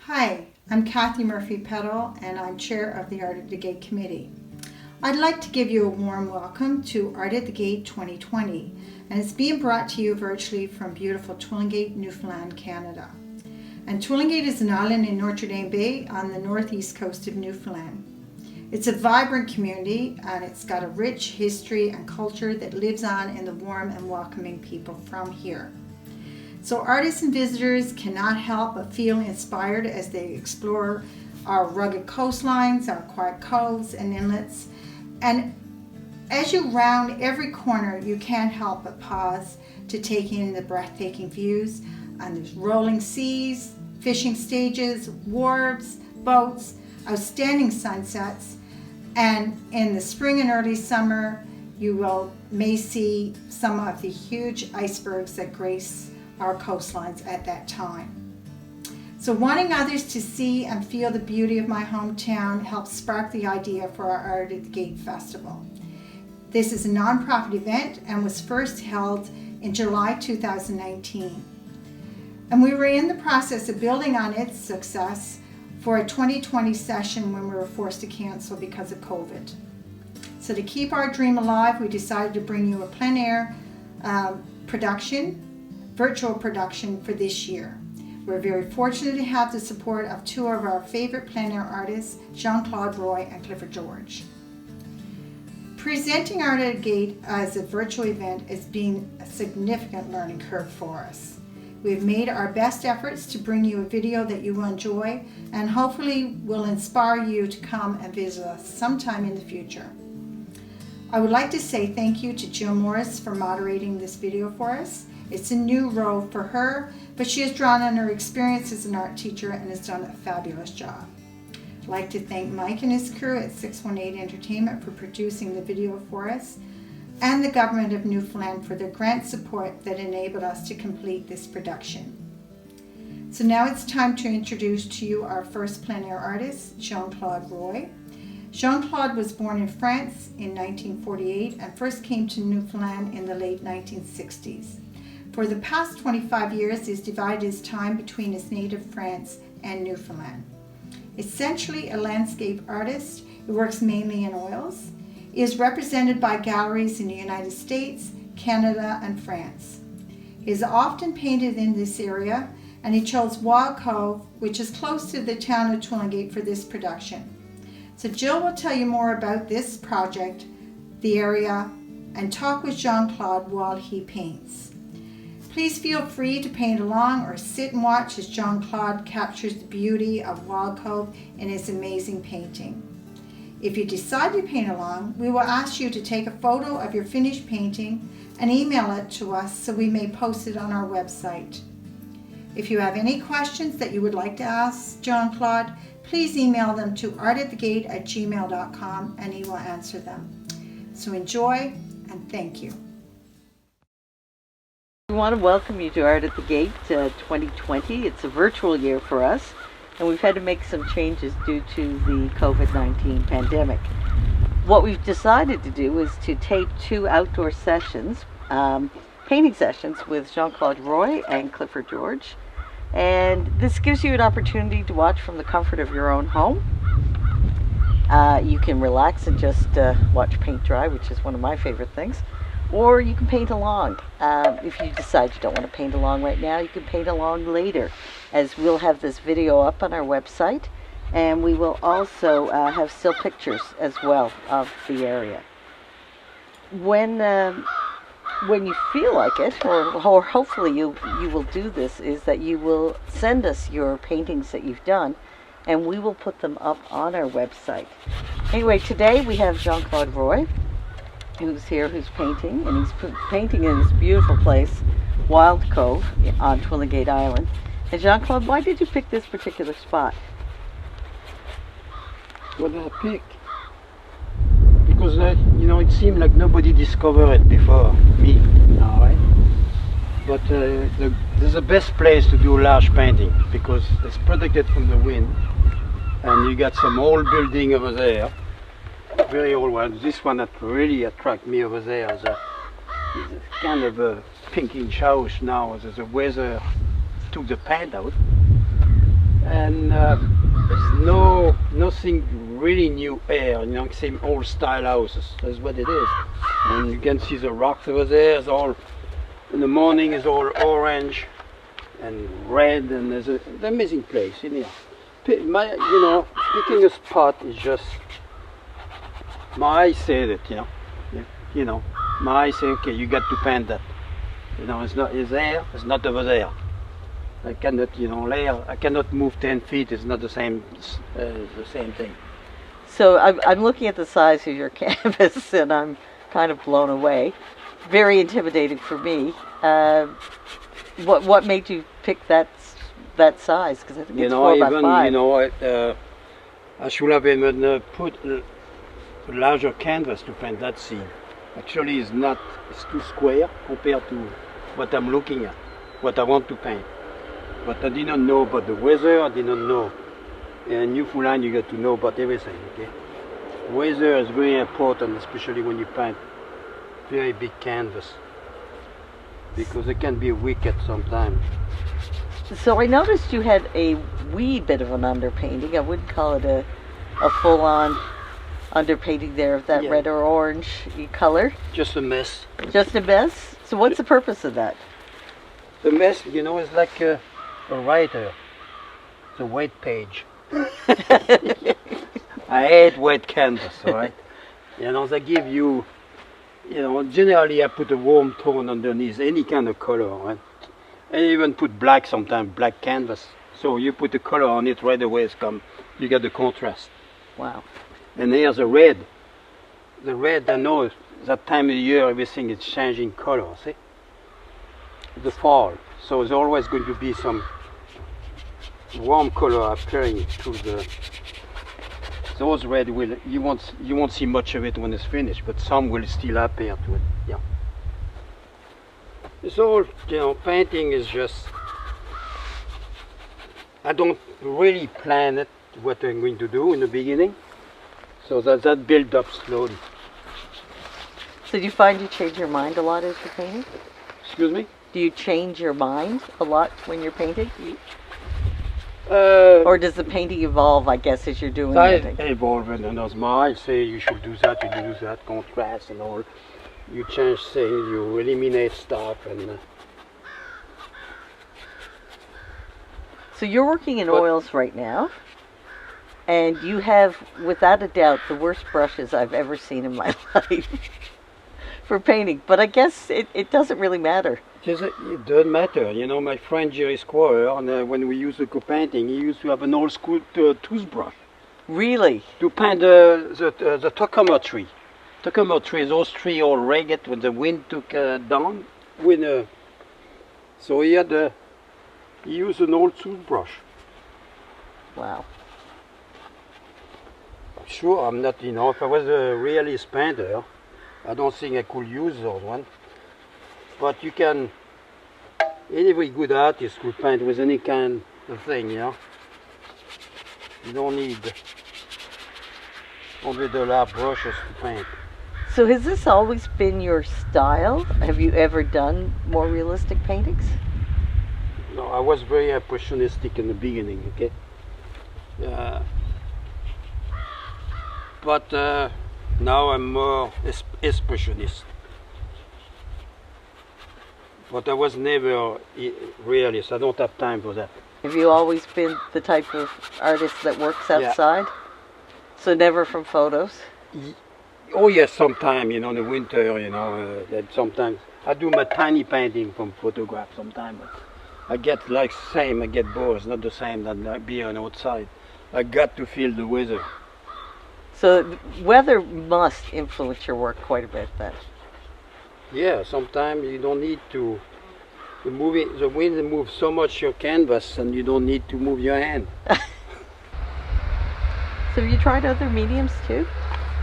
Hi, I'm Kathy Murphy-Petal and I'm chair of the Art at the Gate Committee. I'd like to give you a warm welcome to Art at the Gate 2020, and it's being brought to you virtually from beautiful Twillingate, Newfoundland, Canada. And Twillingate is an island in Notre Dame Bay on the northeast coast of Newfoundland. It's a vibrant community and it's got a rich history and culture that lives on in the warm and welcoming people from here. So artists and visitors cannot help but feel inspired as they explore our rugged coastlines, our quiet coves and inlets. And as you round every corner, you can't help but pause to take in the breathtaking views. And there's rolling seas, fishing stages, wharves, boats, outstanding sunsets. And in the spring and early summer, you may see some of the huge icebergs that grace our coastlines at that time. So wanting others to see and feel the beauty of my hometown helped spark the idea for our Art at the Gate Festival. This is a non-profit event and was first held in July 2019. And we were in the process of building on its success for a 2020 session when we were forced to cancel because of COVID. So to keep our dream alive, we decided to bring you a plein air virtual production for this year. We're very fortunate to have the support of two of our favorite plein air artists, Jean-Claude Roy and Clifford George. Presenting Art at the Gate as a virtual event has been a significant learning curve for us. We've made our best efforts to bring you a video that you will enjoy and hopefully will inspire you to come and visit us sometime in the future. I would like to say thank you to Jill Morris for moderating this video for us. It's a new role for her, but she has drawn on her experience as an art teacher and has done a fabulous job. I'd like to thank Mike and his crew at 618 Entertainment for producing the video for us, and the Government of Newfoundland for their grant support that enabled us to complete this production. So now it's time to introduce to you our first plein air artist, Jean-Claude Roy. Jean-Claude was born in France in 1948 and first came to Newfoundland in the late 1960s. For the past 25 years, he's divided his time between his native France and Newfoundland. Essentially a landscape artist, he works mainly in oils. He is represented by galleries in the United States, Canada, and France. He is often painted in this area, and he chose Wildcove, which is close to the town of Twillingate, for this production. So Jill will tell you more about this project, the area, and talk with Jean-Claude while he paints. Please feel free to paint along or sit and watch as Jean-Claude captures the beauty of Wildcove in his amazing painting. If you decide to paint along, we will ask you to take a photo of your finished painting and email it to us so we may post it on our website. If you have any questions that you would like to ask Jean-Claude, please email them to artatthegate@gmail.com and he will answer them. So enjoy and thank you. We want to welcome you to Art at the Gate 2020. It's a virtual year for us, and we've had to make some changes due to the COVID-19 pandemic. What we've decided to do is to tape two outdoor sessions, painting sessions with Jean-Claude Roy and Clifford George. And this gives you an opportunity to watch from the comfort of your own home. You can relax and just watch paint dry, which is one of my favorite things. Or you can paint along. If you decide you don't want to paint along right now, you can paint along later, as we'll have this video up on our website, and we will also have still pictures as well of the area. When you feel like it, or hopefully you will do this, is that you will send us your paintings that you've done, and we will put them up on our website. Anyway, today we have Jean-Claude Roy, who's here, who's painting, and he's painting in this beautiful place, Wildcove, on Twillingate Island. And Jean-Claude, why did you pick this particular spot? What did I pick? Because it seemed like nobody discovered it before me. All right. But this is the best place to do large painting because it's protected from the wind, and you got some old building over there. Very old one. This one that really attracted me over there is a kind of a pinkish house now as the weather took the paint out. And there's nothing really new here, same old style houses. That's what it is. And you can see the rocks over there. It's all in the morning is all orange and red, and there's an amazing place in here. Picking a spot is just my eyes say that, my eyes say, okay, you got to paint that. It's there, it's not over there. I cannot, I cannot move 10 feet. It's not the same thing. So I'm looking at the size of your canvas, and I'm kind of blown away. Very intimidating for me. What made you pick that size? Because I think it's 4x5. I should have even put a larger canvas to paint that scene. Actually, it's too square compared to what I'm looking at, what I want to paint. But I didn't know about the weather. I didn't know. In Newfoundland, you got to know about everything. Okay, weather is very important, especially when you paint very big canvas, because it can be wicked sometimes. So I noticed you had a wee bit of an underpainting. I wouldn't call it a full-on underpainting there of that red or orange color. Just a mess. Just a mess? So what's the purpose of that? The mess, is like a writer. It's a white page. I hate white canvas, all right? They give you, generally I put a warm tone underneath any kind of color, right? And even put black sometimes, black canvas. So you put the color on it right away, you get the contrast. Wow. And here's the red. The red, I know that time of the year everything is changing color, see? The fall. So there's always going to be some warm color appearing through those red you won't see much of it when it's finished, but some will still appear to it. Yeah. It's all, painting is just, I don't really plan it, what I'm going to do in the beginning. So that build up slowly. So do you find you change your mind a lot as you're painting? Excuse me? Do you change your mind a lot when you're painting? Or does the painting evolve, I guess, as you're doing it? Evolving, and as my eyes say, you should do that, you do that, contrast and all. You change things, you eliminate stuff, and. So you're working in oils right now, and you have, without a doubt, the worst brushes I've ever seen in my life for painting. But I guess it doesn't really matter. It doesn't matter. My friend Jerry Squire, when we used to go painting, he used to have an old school toothbrush. Really? To paint the Tacoma tree. Tacoma tree, those trees all ragged when the wind took down. So he used an old toothbrush. Wow. Sure, I'm not, if I was a realist painter, I don't think I could use those ones. But you can, any very good artist could paint with any kind of thing, You don't need $100 brushes to paint. So has this always been your style? Have you ever done more realistic paintings? No, I was very impressionistic in the beginning, okay? But now I'm more expressionist. But I was never realist. I don't have time for that. Have you always been the type of artist that works outside? Yeah. So never from photos? Oh yes, sometimes, in the winter, that sometimes I do my tiny painting from photograph sometimes. I get I get bored. It's not the same than being outside. I got to feel the weather. So weather must influence your work quite a bit then. Yeah, sometimes you don't need to. The wind moves so much your canvas, and you don't need to move your hand. So have you tried other mediums too,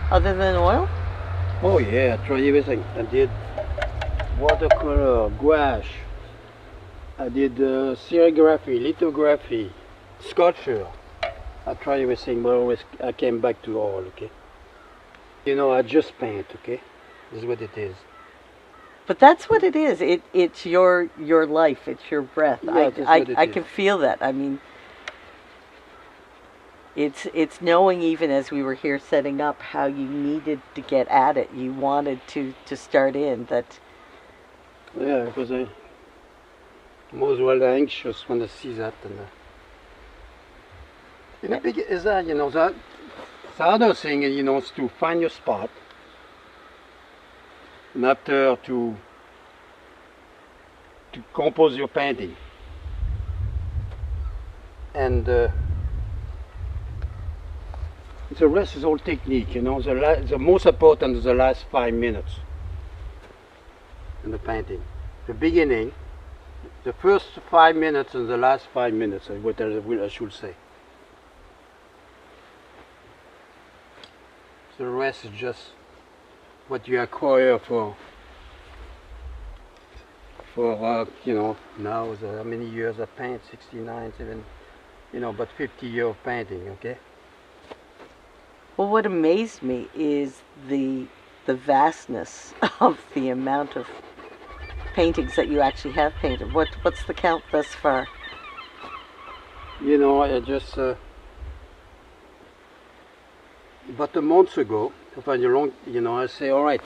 other than oil? Oh yeah, I tried everything. I did watercolor, gouache. I did serigraphy, lithography, sculpture. I tried everything, but always I came back to oil. Okay. I just paint. Okay, this is what it is. But that's what it is. It's your life. It's your breath. Yeah, I can feel that. I mean, it's knowing, even as we were here setting up, how you needed to get at it. You wanted to start in that. Yeah, because I'm as well anxious when I see that. And in a big is that, that the other thing, is to find your spot, and after to compose your painting. And the rest is all technique, the most important is the last 5 minutes in the painting. The beginning, the first 5 minutes and the last 5 minutes, what I should say. The rest is just what you acquire for now, how many years I paint, 69, 7, but 50 years of painting, okay? Well, what amazed me is the vastness of the amount of paintings that you actually have painted. What's the count thus far? I just about a month ago, I say, all right.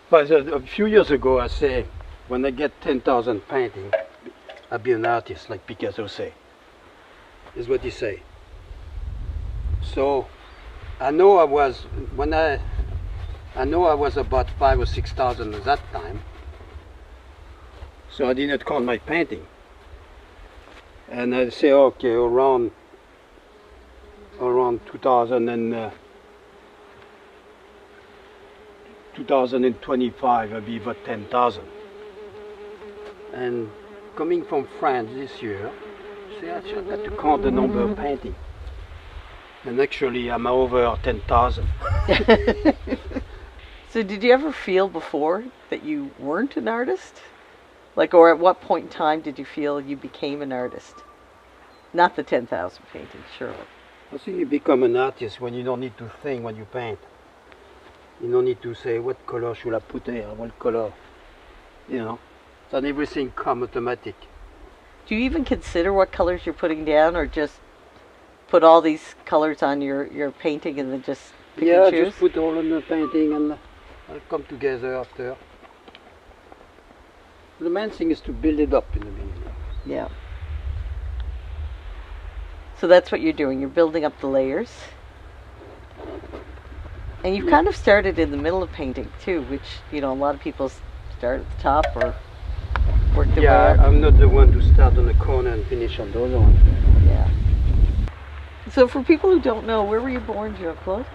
But a few years ago, I say, when I get 10,000 paintings, I'll be an artist, like Picasso say. Is what he say. So I know I was about 5,000 or 6,000 at that time. So I didn't count my painting. And I say, okay, around 2025, I'll be about 10,000. And coming from France this year, see, I just got to count the number of paintings. And actually, I'm over 10,000. So did you ever feel before that you weren't an artist? Or at what point in time did you feel you became an artist? Not the 10,000 paintings, surely. I think you become an artist when you don't need to think when you paint. You don't need to say, what color should I put there, what color, Then everything comes automatic. Do you even consider what colors you're putting down, or just put all these colors on your painting and then just pick and choose? Just put all in the painting and I'll come together after. The main thing is to build it up in the beginning. Yeah. So that's what you're doing. You're building up the layers. And you've kind of started in the middle of painting too, which, a lot of people start at the top or work their way up. Yeah, I'm not the one to start on the corner and finish on the other one. Yeah. So for people who don't know, where were you born, Jean-Claude?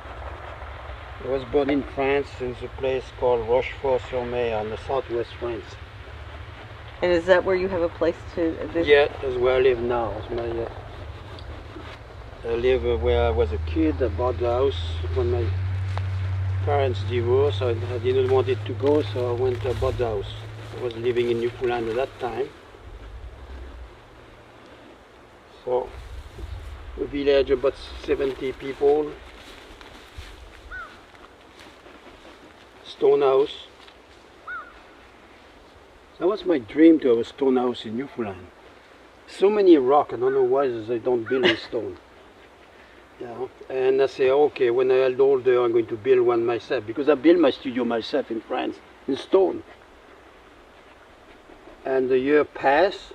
I was born in France, in a place called Rochefort-sur-Mer, in the southwest France. And is that where you have a place to visit? Yeah, that's where I live now. I live where I was a kid. I bought the house when my parents divorced. I didn't want it to go, so I went to bought the house. I was living in Newfoundland at that time. So, a village about 70 people. Stone house. That was my dream, to have a stone house in Newfoundland. So many rock, I don't know why they don't build in stone. And I say, okay, when I get older, I'm going to build one myself, because I built my studio myself in France, in stone. And the year pass,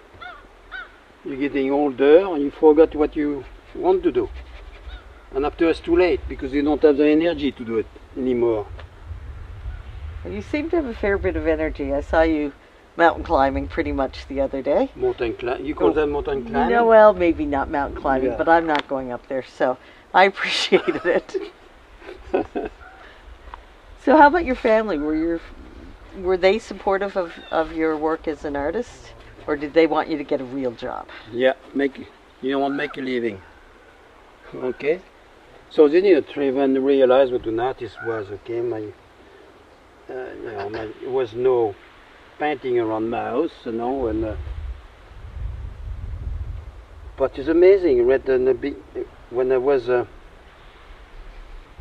you're getting older, and you forget what you want to do. And after it's too late, because you don't have the energy to do it anymore. You seem to have a fair bit of energy. I saw you mountain climbing pretty much the other day. Mountain climbing? You call that mountain climbing? No, well, maybe not mountain climbing, but I'm not going up there, so I appreciated it. So how about your family? Were they supportive of your work as an artist, or did they want you to get a real job? Yeah, you want to make a living. Okay? So then you even realized what an artist was, okay? There was no painting around my house, and but it's amazing. When I was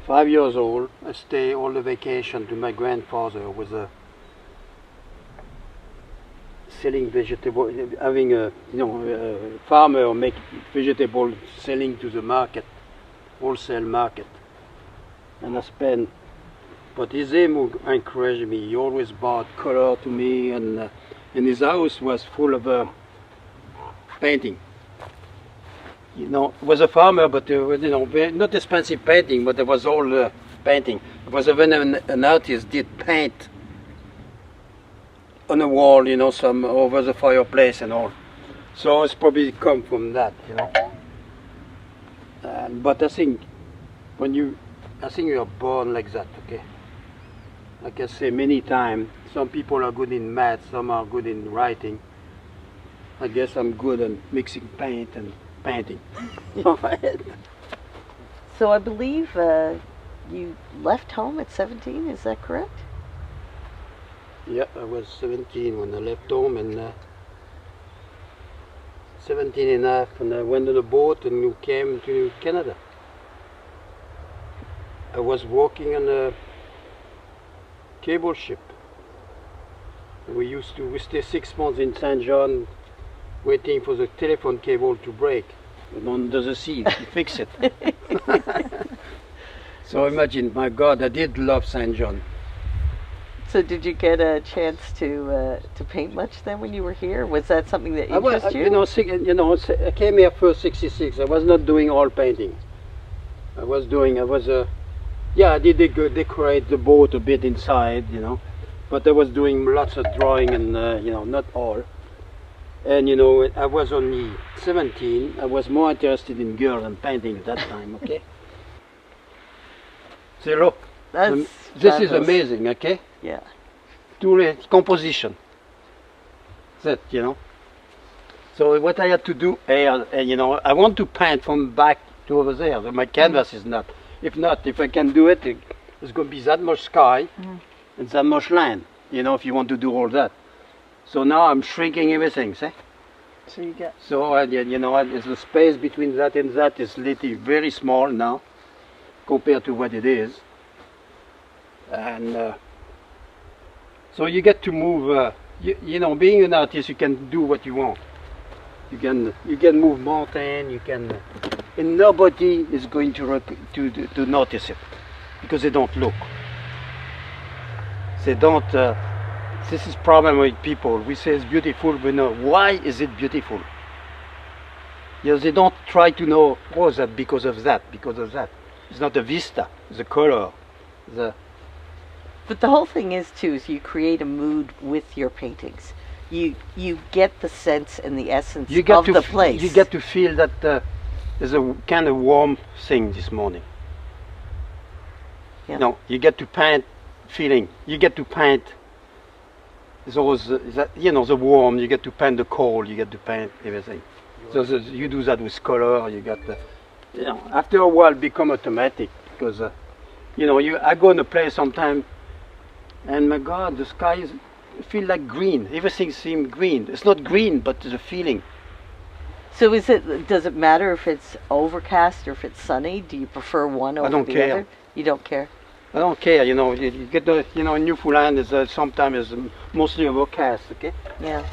5 years old, I stayed all the vacation to my grandfather, who was selling vegetable, having a farmer make vegetable selling to the market wholesale market. And I spent, but it's him who encouraged me. He always bought color to me, and his house was full of painting. You know, he was a farmer, but you know, not expensive painting, but there was all painting. It was when an artist did paint on the wall, you know, some over the fireplace and all. So it's probably come from that, you know. But I think I think you are born like that, okay? Like I say many times, some people are good in math, some are good in writing. I guess I'm good at mixing paint and painting. So I believe you left home at 17, is that correct? Yeah, I was 17 when I left home, and 17 and a half, and I went on a boat and came to Canada. I was working on a cable ship. We stay 6 months in St. John waiting for the telephone cable to break. And under the sea to fix it. So imagine, my God, I did love St. John. So did you get a chance to paint much then when you were here? Was that something that interested you? I came here first '66. I was not doing all painting. I did decorate the boat a bit inside, you know, but I was doing lots of drawing and, you know, not all. And, you know, I was only 17. I was more interested in girls than painting at that time, okay? See, look, this is amazing, okay? Yeah. Composition. That, you know. So what I had to do, you know, I want to paint from back to over there. My canvas is not. If I can do it, there's going to be that much sky and that much land, you know, if you want to do all that. So now I'm shrinking everything, see? So you get. So, you know, the space between that and that is literally very small now compared to what it is. And so you get to move, you know, being an artist, you can do what you want. You can move mountain, you can, and nobody is going to notice it because they don't look. They don't. This is problem with people. We say it's beautiful, but no. Why is it beautiful? You know, they don't try to know. Oh, that because of that, because of that. It's not the vista, the color, the. But the whole thing is too is you create a mood with your paintings. You get the sense and the essence of the place. You get to feel that there's a kind of warm thing this morning. Yeah. No, you get to paint feeling. You get to paint. There's always that, you know, the warm. You get to paint the cold. You get to paint everything. So you do that with color. You got the, you know, after a while become automatic because, you know, I go in a place sometime, and my God, the sky feel like green. Everything seems green. It's not green, but there's a feeling. So does it matter if it's overcast or if it's sunny? Do you prefer one over the other? You don't care? I don't care, you know. You get the, you know, in Newfoundland is sometimes is mostly overcast, okay? Yeah.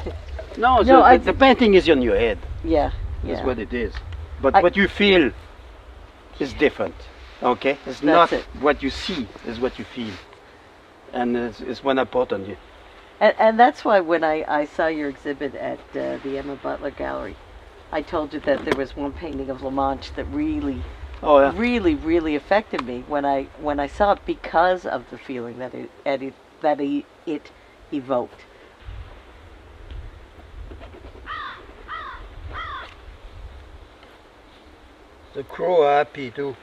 No, the painting is in your head. Yeah. That's what it is. But what you feel is different, okay? It's not what you see, is what you feel. And it's one important. And that's why when I saw your exhibit at the Emma Butler Gallery, I told you that there was one painting of La Manche that really, really affected me when I saw it because of the feeling that it evoked. The crow are happy too.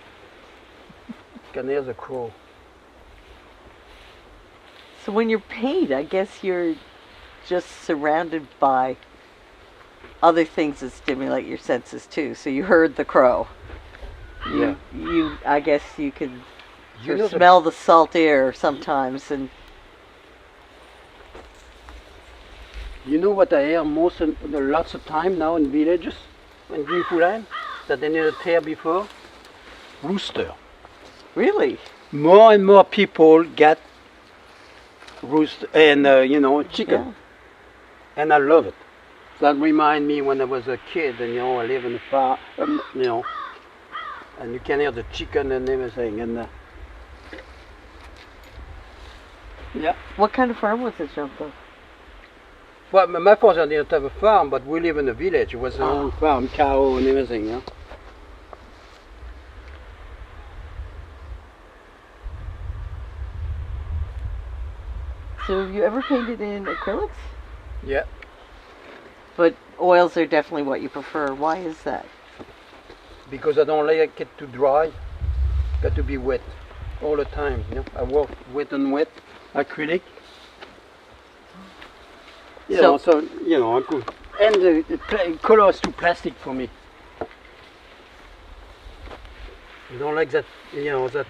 You can hear the crow. So when you paint, I guess you're just surrounded by other things that stimulate your senses too. So you heard the crow. Yeah. I guess you can smell the salt air sometimes, and. You know what I hear lots of time now in villages, in Newfoundland, that they never hear before? Rooster. Really? More and more people get rooster and you know, chicken, Yeah. and I love it. That reminds me when I was a kid, and you know, I live in the farm, you know, and you can hear the chicken and everything. And yeah. What kind of farm was it, Jean-Paul? Well, my father didn't have a farm, but we live in a village. It was a whole farm, cow and everything. Yeah. So have you ever painted in acrylics? Yeah. But oils are definitely what you prefer. Why is that? Because I don't like it to dry. Got to be wet all the time. You know, I work wet and wet acrylic. So you know, I could, and the color is too plastic for me. I don't like that. You know that.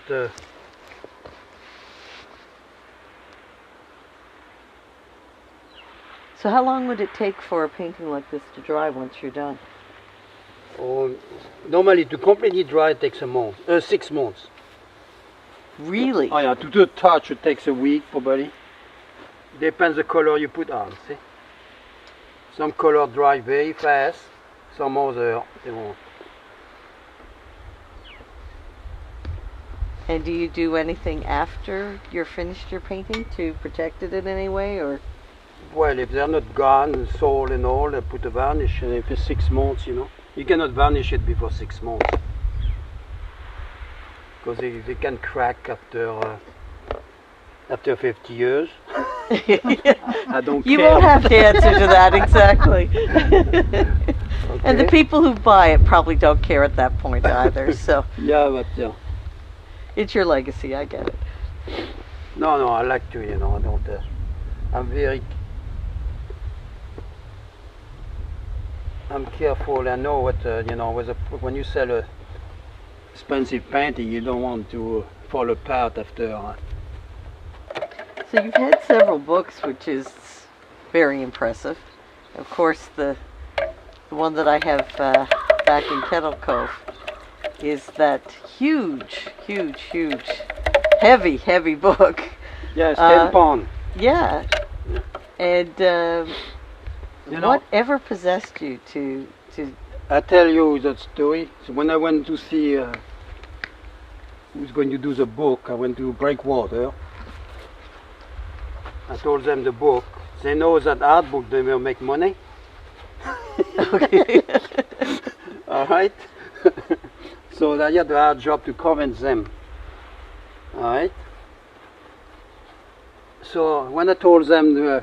So how long would it take for a painting like this to dry once you're done? Oh, normally to completely dry it takes 6 months. Really? Oh yeah, to do a touch it takes a week probably. Depends the color you put on, see? Some color dry very fast, some other they won't. And do you do anything after you're finished your painting to protect it in any way, or? Well, if they're not gone and sold and all, they put a varnish, and if it's 6 months, you know. You cannot varnish it before 6 months. Because they can crack after 50 years. I don't You care. won't have to answer to that, exactly. And the Okay. people who buy it probably don't care at that point either, so Yeah, but yeah. it's your legacy, I get it. No, I like to, you know, I don't, I'm careful. I know what, you know, when you sell a expensive painting, you don't want to fall apart after. So you've had several books, which is very impressive. Of course, the one that I have back in Kettle Cove is that huge, heavy book. Yes, 10 pound. Yeah. Yeah. And You know, whatever possessed you to I tell you that story. So when I went to see who's going to do the book, I went to Breakwater. I told them the book. They know that art book they will make money. Okay. All right. So I had a hard job to convince them. All right. So when I told them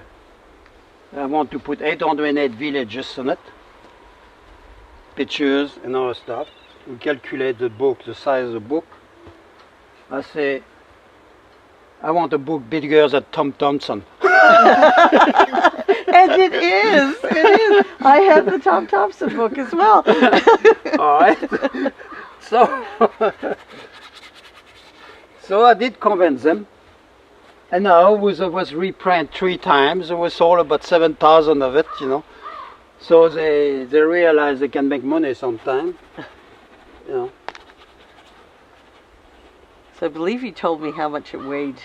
I want to put 808 villages on it, pictures and all stuff, we calculate the book, the size of the book. I say, I want a book bigger than Tom Thompson. And it is. I have the Tom Thompson book as well. All right. So I did convince them. And now it was reprint 3 times. It was sold about 7,000 of it, you know. So they realize they can make money sometime. You know. So I believe you told me how much it weighed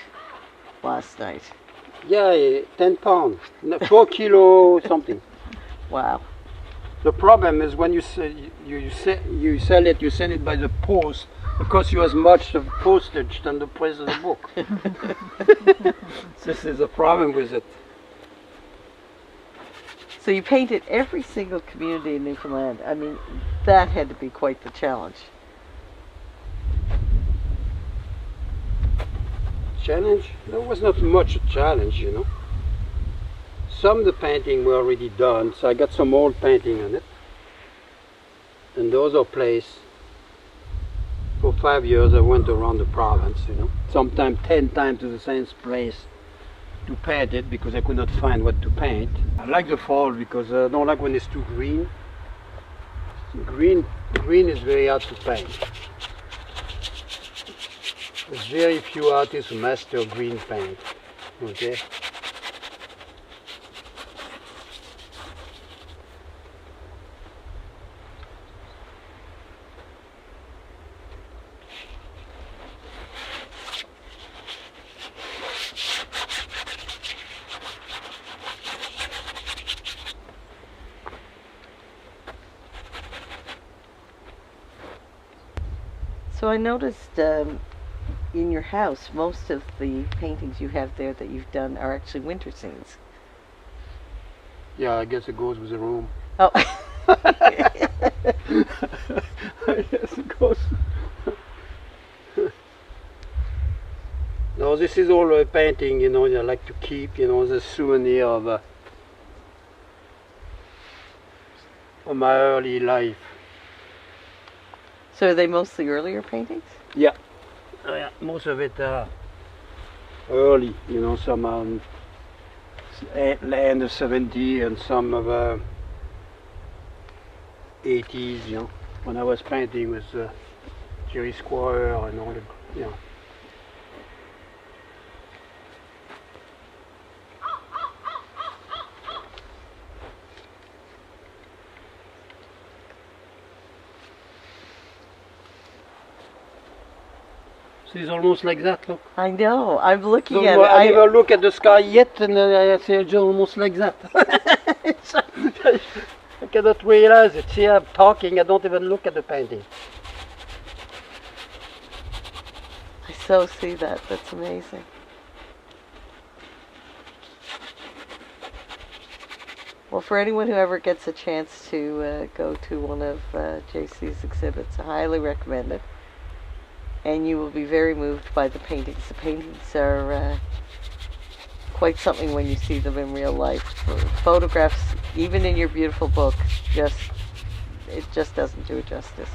last night. Yeah, 10 pounds, 4 kilo something. Wow. The problem is when you sell it, you send it by the post. It costs you as much of postage than the price of the book. This is a problem with it. So you painted every single community in Newfoundland. I mean, that had to be quite the challenge. Challenge? There was not much a challenge, you know. Some of the painting were already done, so I got some old painting on it. And those are placed. For 5 years I went around the province, you know. Sometimes 10 times to the same place to paint it because I could not find what to paint. I like the fall because I don't like when it's too green. Green is very hard to paint. There's very few artists who master green paint. Okay. So I noticed in your house, most of the paintings you have there that you've done are actually winter scenes. Yeah, I guess it goes with the room. Oh. I guess it goes. No, this is all a painting, you know, I like to keep, you know, as a souvenir of my early life. So are they mostly earlier paintings? Yeah. Yeah, most of it early, you know, some end of 70 and some of 80s, you know, when I was painting with Jerry Squire and all the, you know. So it's almost like that, look. I know. I'm looking So at it. I never look at the sky yet, and I say it's almost like that. I cannot realize it. See, I'm talking, I don't even look at the painting. I so see that. That's amazing. Well, for anyone who ever gets a chance to go to one of JC's exhibits, I highly recommend it. And you will be very moved by the paintings. The paintings are quite something when you see them in real life. Photographs, even in your beautiful book, it just doesn't do it justice.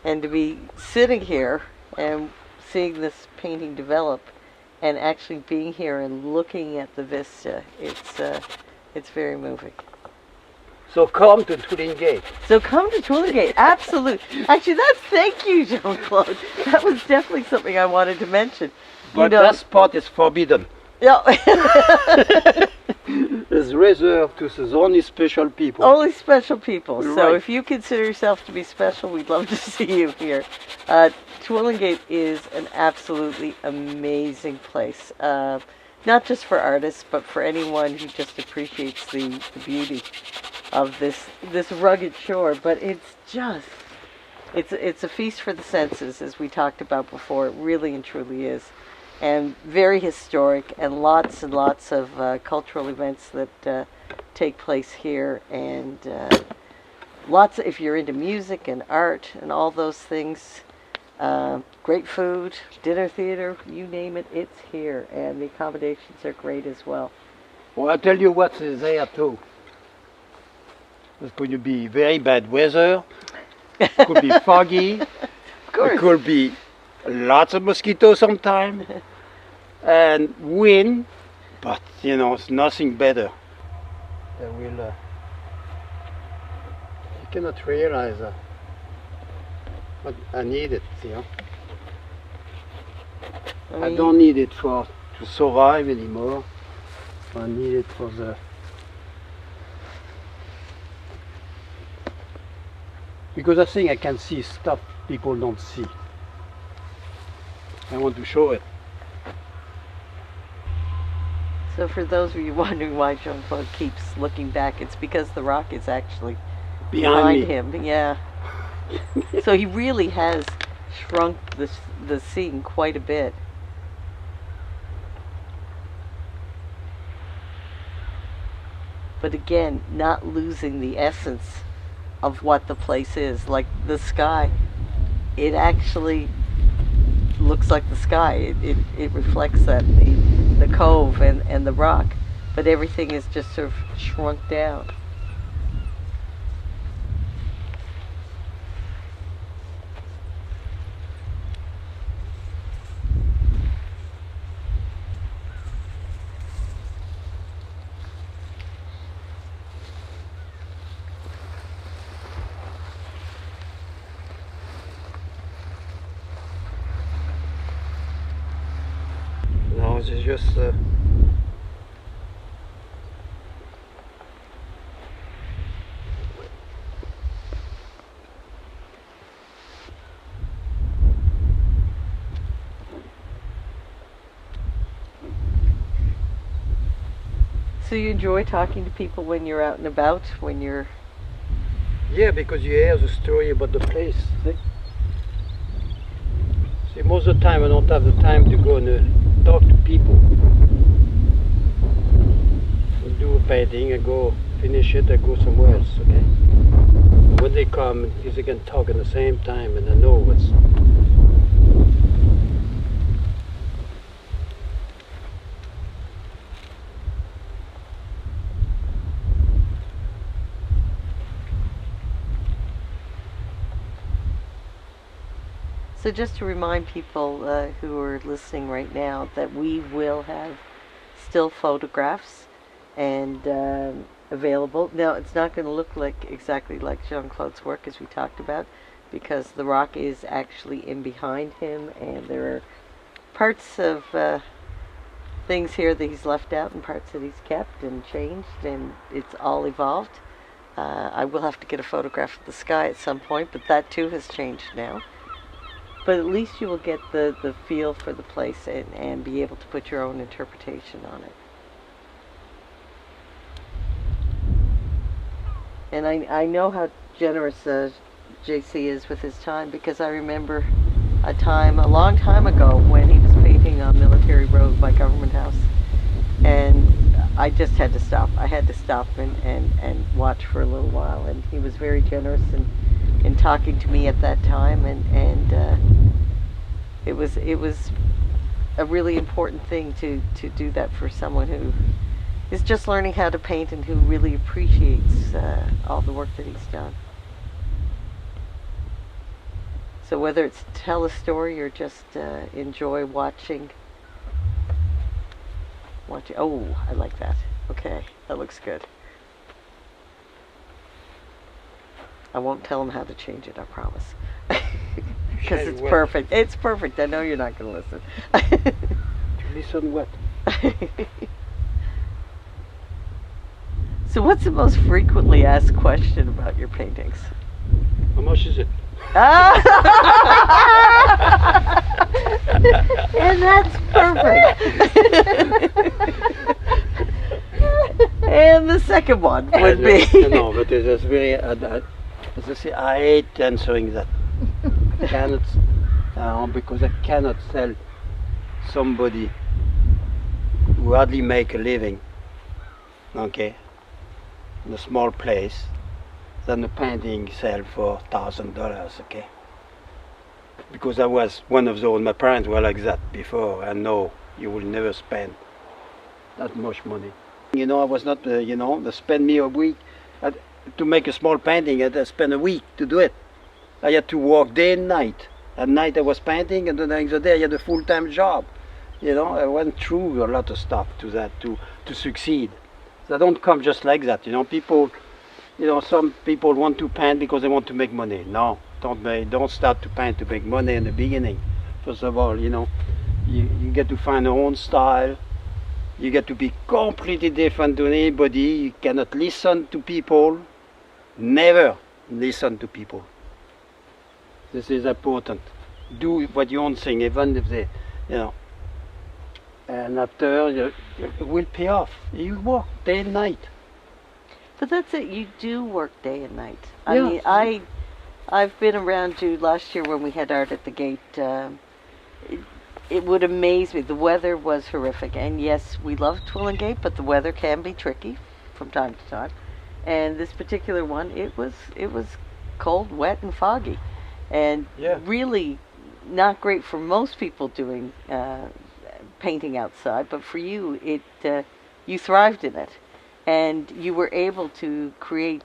And to be sitting here and seeing this painting develop, and actually being here and looking at the vista, it's very moving. So come to Twillingate. So come to Twillingate, absolutely. Actually, thank you, Jean-Claude. That was definitely something I wanted to mention. But that spot is forbidden. Yeah. It's reserved to only special people. Only special people. So Right. if you consider yourself to be special, we'd love to see you here. Twillingate is an absolutely amazing place. Not just for artists, but for anyone who just appreciates the beauty of this rugged shore. But it's a feast for the senses, as we talked about before. It really and truly is. And very historic, and lots of cultural events that take place here, and if you're into music and art and all those things, great food, dinner theater, you name it, it's here, and the accommodations are great as well. Well, I'll tell you what is there too. There's going to be very bad weather. It could be foggy. Of course. It could be lots of mosquitoes sometimes. And wind. But, you know, it's nothing better. You cannot realize that. But I need it, you know. I don't need it to survive anymore. I need it for because I think I can see stuff people don't see. I want to show it. So for those of you wondering why Jean-Claude keeps looking back, it's because the rock is actually behind him. Yeah. So he really has shrunk the scene quite a bit. But again, not losing the essence of what the place is. Like the sky, it actually looks like the sky. It reflects that, the cove and the rock, but everything is just sort of shrunk down. No, it's just So you enjoy talking to people when you're out and about, when you're Yeah, because you hear the story about the place. See, most of the time I don't have the time to go and talk to people. I do a painting, I go finish it, I go somewhere else, okay? When they come, at least they can talk at the same time and I know what's... So just to remind people who are listening right now that we will have still photographs and available. Now it's not going to look like exactly like Jean-Claude's work as we talked about, because the rock is actually in behind him and there are parts of things here that he's left out and parts that he's kept and changed, and it's all evolved. I will have to get a photograph of the sky at some point, but that too has changed now. But at least you will get the feel for the place and be able to put your own interpretation on it. And I know how generous JC is with his time, because I remember a long time ago when he was painting on Military Road by Government House, and I just had to stop. I had to stop and watch for a little while, and he was very generous in talking to me at that time, and it was a really important thing to do that for someone who is just learning how to paint and who really appreciates all the work that he's done. So whether it's tell a story or just enjoy watching. Oh, I like that. Okay, that looks good. I won't tell him how to change it, I promise. Because it's perfect. It's perfect. I know you're not going to listen. To listen what? So what's the most frequently asked question about your paintings? How much is it? And that's perfect. And the second one would be... No, but it's very... as I say, I hate answering that. I cannot, because I cannot tell somebody who hardly make a living, okay, in a small place, than a painting sell for $1,000, okay? Because I was one of those, my parents were like that before. I know you will never spend that much money. You know, I was not, they spend me a week to make a small painting. I had to spend a week to do it. I had to work day and night. At night I was painting, and the next day I had a full-time job. You know, I went through a lot of stuff to succeed. So I don't come just like that. You know, people, some people want to paint because they want to make money. No, don't start to paint to make money in the beginning. First of all, you get to find your own style. You get to be completely different than anybody. You cannot listen to people. Never listen to people. This is important. Do what you own thing, even if they, and after it will pay off. You work day and night. But that's it. You do work day and night. Yeah. I mean, I've been around you last year when we had art at the gate. It would amaze me. The weather was horrific, and yes, we love Twillingate, but the weather can be tricky from time to time. And this particular one, it was cold, wet, and foggy, and really not great for most people doing painting outside. But for you, you thrived in it, and you were able to create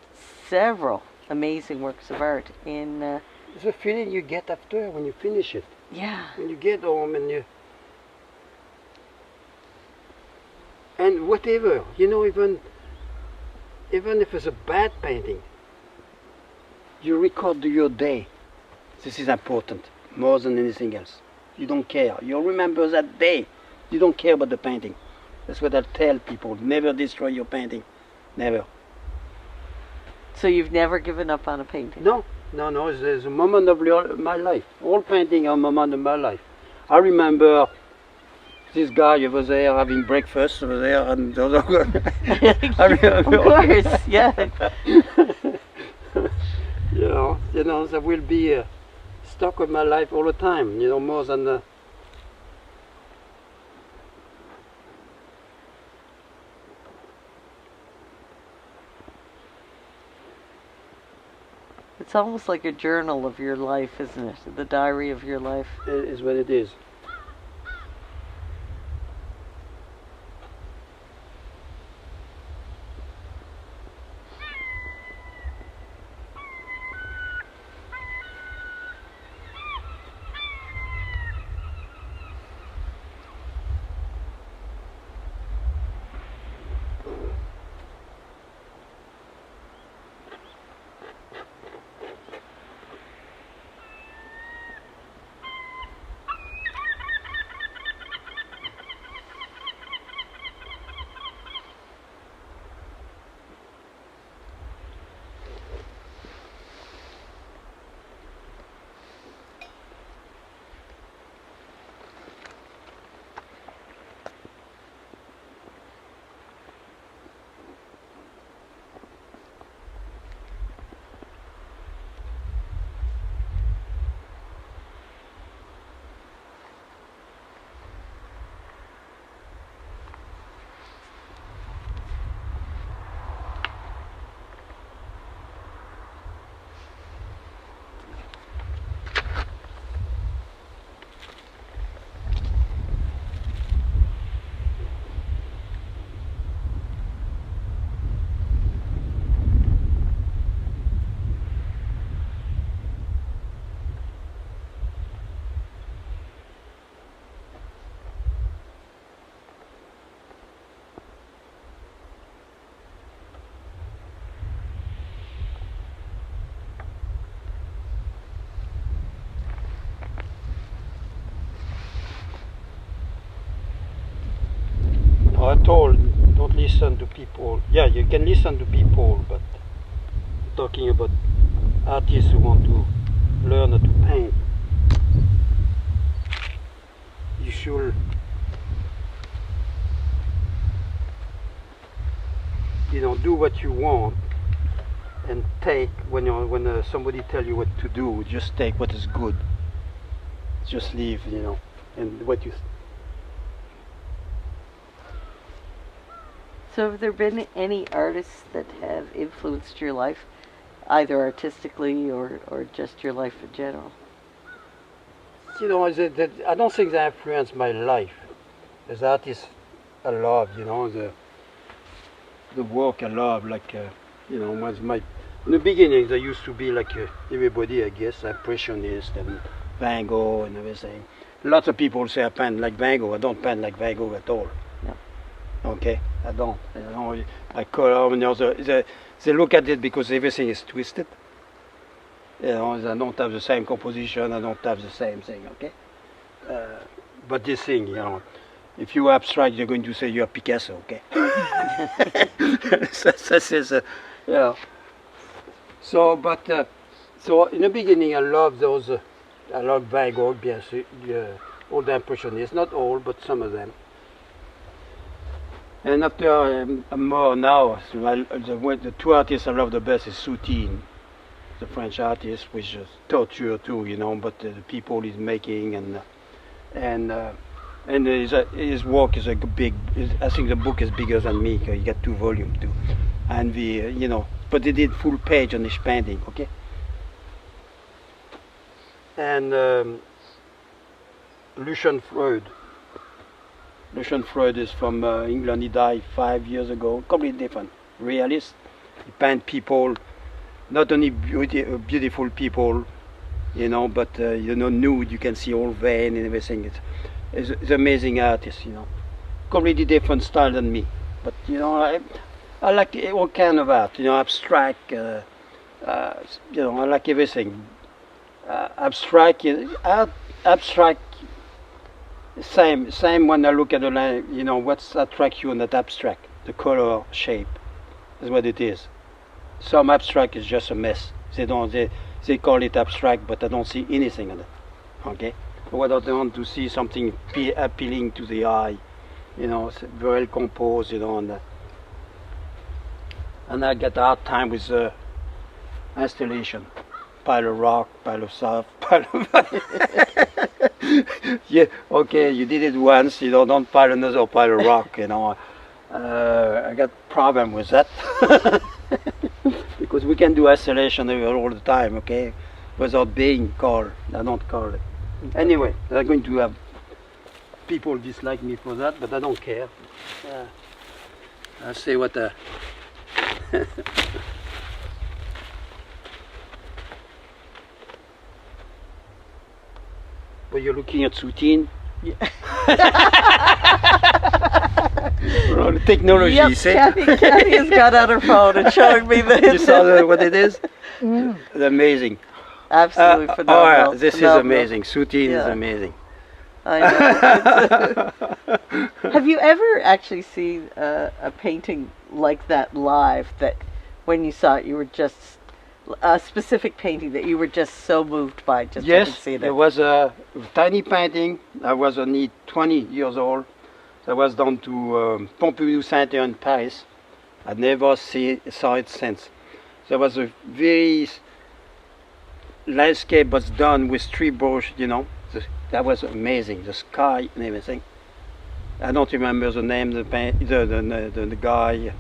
several amazing works of art in. It's a feeling you get after when you finish it. Yeah. When you get home and whatever, even if it's a bad painting, you record your day. This is important, more than anything else. You don't care. You remember that day. You don't care about the painting. That's what I tell people. Never destroy your painting. Never. So you've never given up on a painting? No. It's a moment of my life. All painting are a moment of my life. I remember this guy over there having breakfast over there, and the other I remember. Of course, yeah. you know, that will be stuck with my life all the time, you know, more than It's almost like a journal of your life, isn't it? The diary of your life. it is what it is. I told, don't listen to people. Yeah, you can listen to people, but talking about artists who want to learn how to paint, you should, you know, do what you want and take when somebody tell you what to do. Just take what is good. Just leave, you know, and what you. So have there been any artists that have influenced your life, either artistically or just your life in general? You know, I don't think they influenced my life. As artists, I love, you know, the work I love. Like, you know, was in the beginning, there used to be like everybody, I guess, impressionist and Van Gogh and everything. Lots of people say I paint like Van Gogh. I don't paint like Van Gogh at all. No. Okay, I don't. You know, I color, you know, they look at it because everything is twisted. You know, I don't have the same composition, I don't have the same thing, okay? But this thing, you know, if you abstract, you're going to say you're Picasso, okay? You know. So, but, so in the beginning, I love those, I love Van Gogh, bien sûr, all the impressionists, not all, but some of them. And after more now, the two artists I love the best is Soutine, the French artist, which is torture too, you know, but the people he's making and his work is a big. I think the book is bigger than me. He got 2 volumes too, and you know, but they did full page on his painting, okay. And Lucian Freud. Lucian Freud is from England. He died 5 years ago. Completely different, realist. He paint people, not only beautiful people, you know, but you know, nude. You can see all vein and everything. It's an amazing artist, you know. Completely different style than me, but you know, I like all kind of art. You know, abstract. You know, I like everything. Abstract art. Abstract. Same when I look at the line, you know, what's attract you in that abstract? The color, shape, is what it is. Some abstract is just a mess. They call it abstract, but I don't see anything in it. Okay? What I want to see something appealing to the eye, you know, very composed, you know, and I get a hard time with installation. pile of rock, pile of soft, pile of... Yeah, okay, you did it once, you know, don't pile another pile of rock, you know. I got problem with that. Because we can do isolation all the time, okay, without being called. I don't call it. Anyway, they're going to have people dislike me for that, but I don't care. I say what Well, you're looking at soutine. Yeah. Well, the technology, Yep, you see? Kathy has got out her phone and showing me this. You saw what it is? It's amazing. Absolutely Oh, phenomenal. yeah, this phenomenal. is amazing. Soutine is Yeah. amazing. I know. Have you ever actually seen a painting like that live, that when you saw it you were just, a specific painting that you were just so moved by just having Yes, seen it? there was a tiny painting. I was only 20 years old. I was down to Pompidou Center in Paris. I never saw it since. There was a very landscape was done with tree brush, you know. That was amazing. The sky and everything. I don't remember the name, the guy,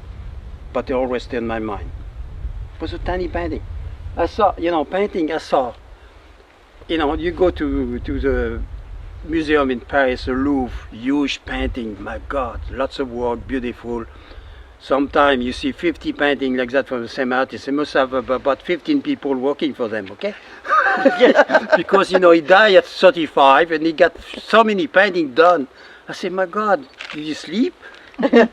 but it always stayed in my mind. It was a tiny painting. I saw, you know, painting. I saw. You know, you go to the museum in Paris, the Louvre, huge painting. My God, lots of work, beautiful. Sometimes you see 50 paintings like that from the same artist. They must have about 15 people working for them, okay? Because, you know, he died at 35 and he got so many paintings done. I said, my God, did you sleep?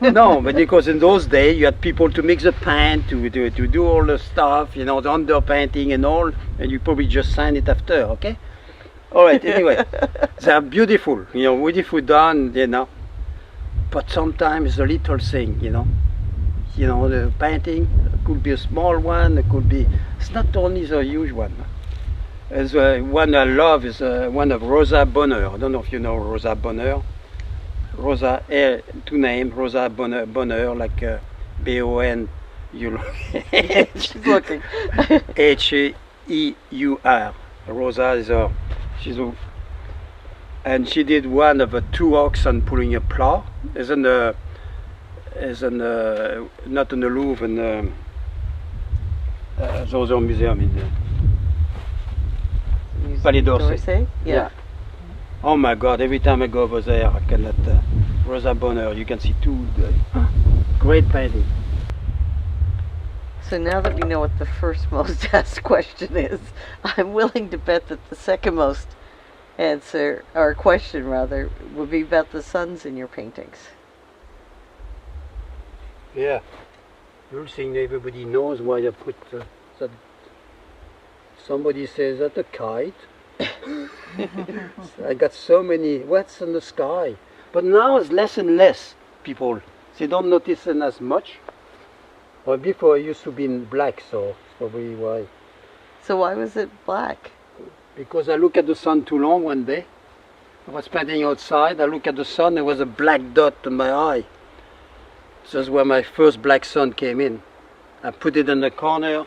No, but because in those days you had people to mix the paint, to do all the stuff, you know, the underpainting and all, and you probably just sign it after, okay? All right, anyway, they are beautiful, you know, beautiful done, you know. But sometimes the little thing, you know, the painting could be a small one, it could be, it's not only the huge one. As one I love is one of Rosa Bonheur. I don't know if you know Rosa Bonheur. Rosa, two names, Rosa Bonheur, like B-O-N, you look. She's looking. H-E-U-R. Rosa is and she did one of 2 oxen pulling a plow. Not in the Louvre, in the Zozo Museum in Palais d'Orsay. Yeah. Oh my God, every time I go over there, I cannot, Rosa Bonheur, you can see 2 great paintings. So now that we know what the first most asked question is, I'm willing to bet that the second most answer, or question rather, would be about the suns in your paintings. Yeah, you'll think everybody knows why I put that. Somebody says that a kite. I got so many, what's in the sky? But now it's less and less people. They don't notice it as much. Well, before it used to be in black, so that's probably why. So why was it black? Because I looked at the sun too long one day. I was painting outside, I looked at the sun, there was a black dot on my eye. So that's where my first black sun came in. I put it in the corner.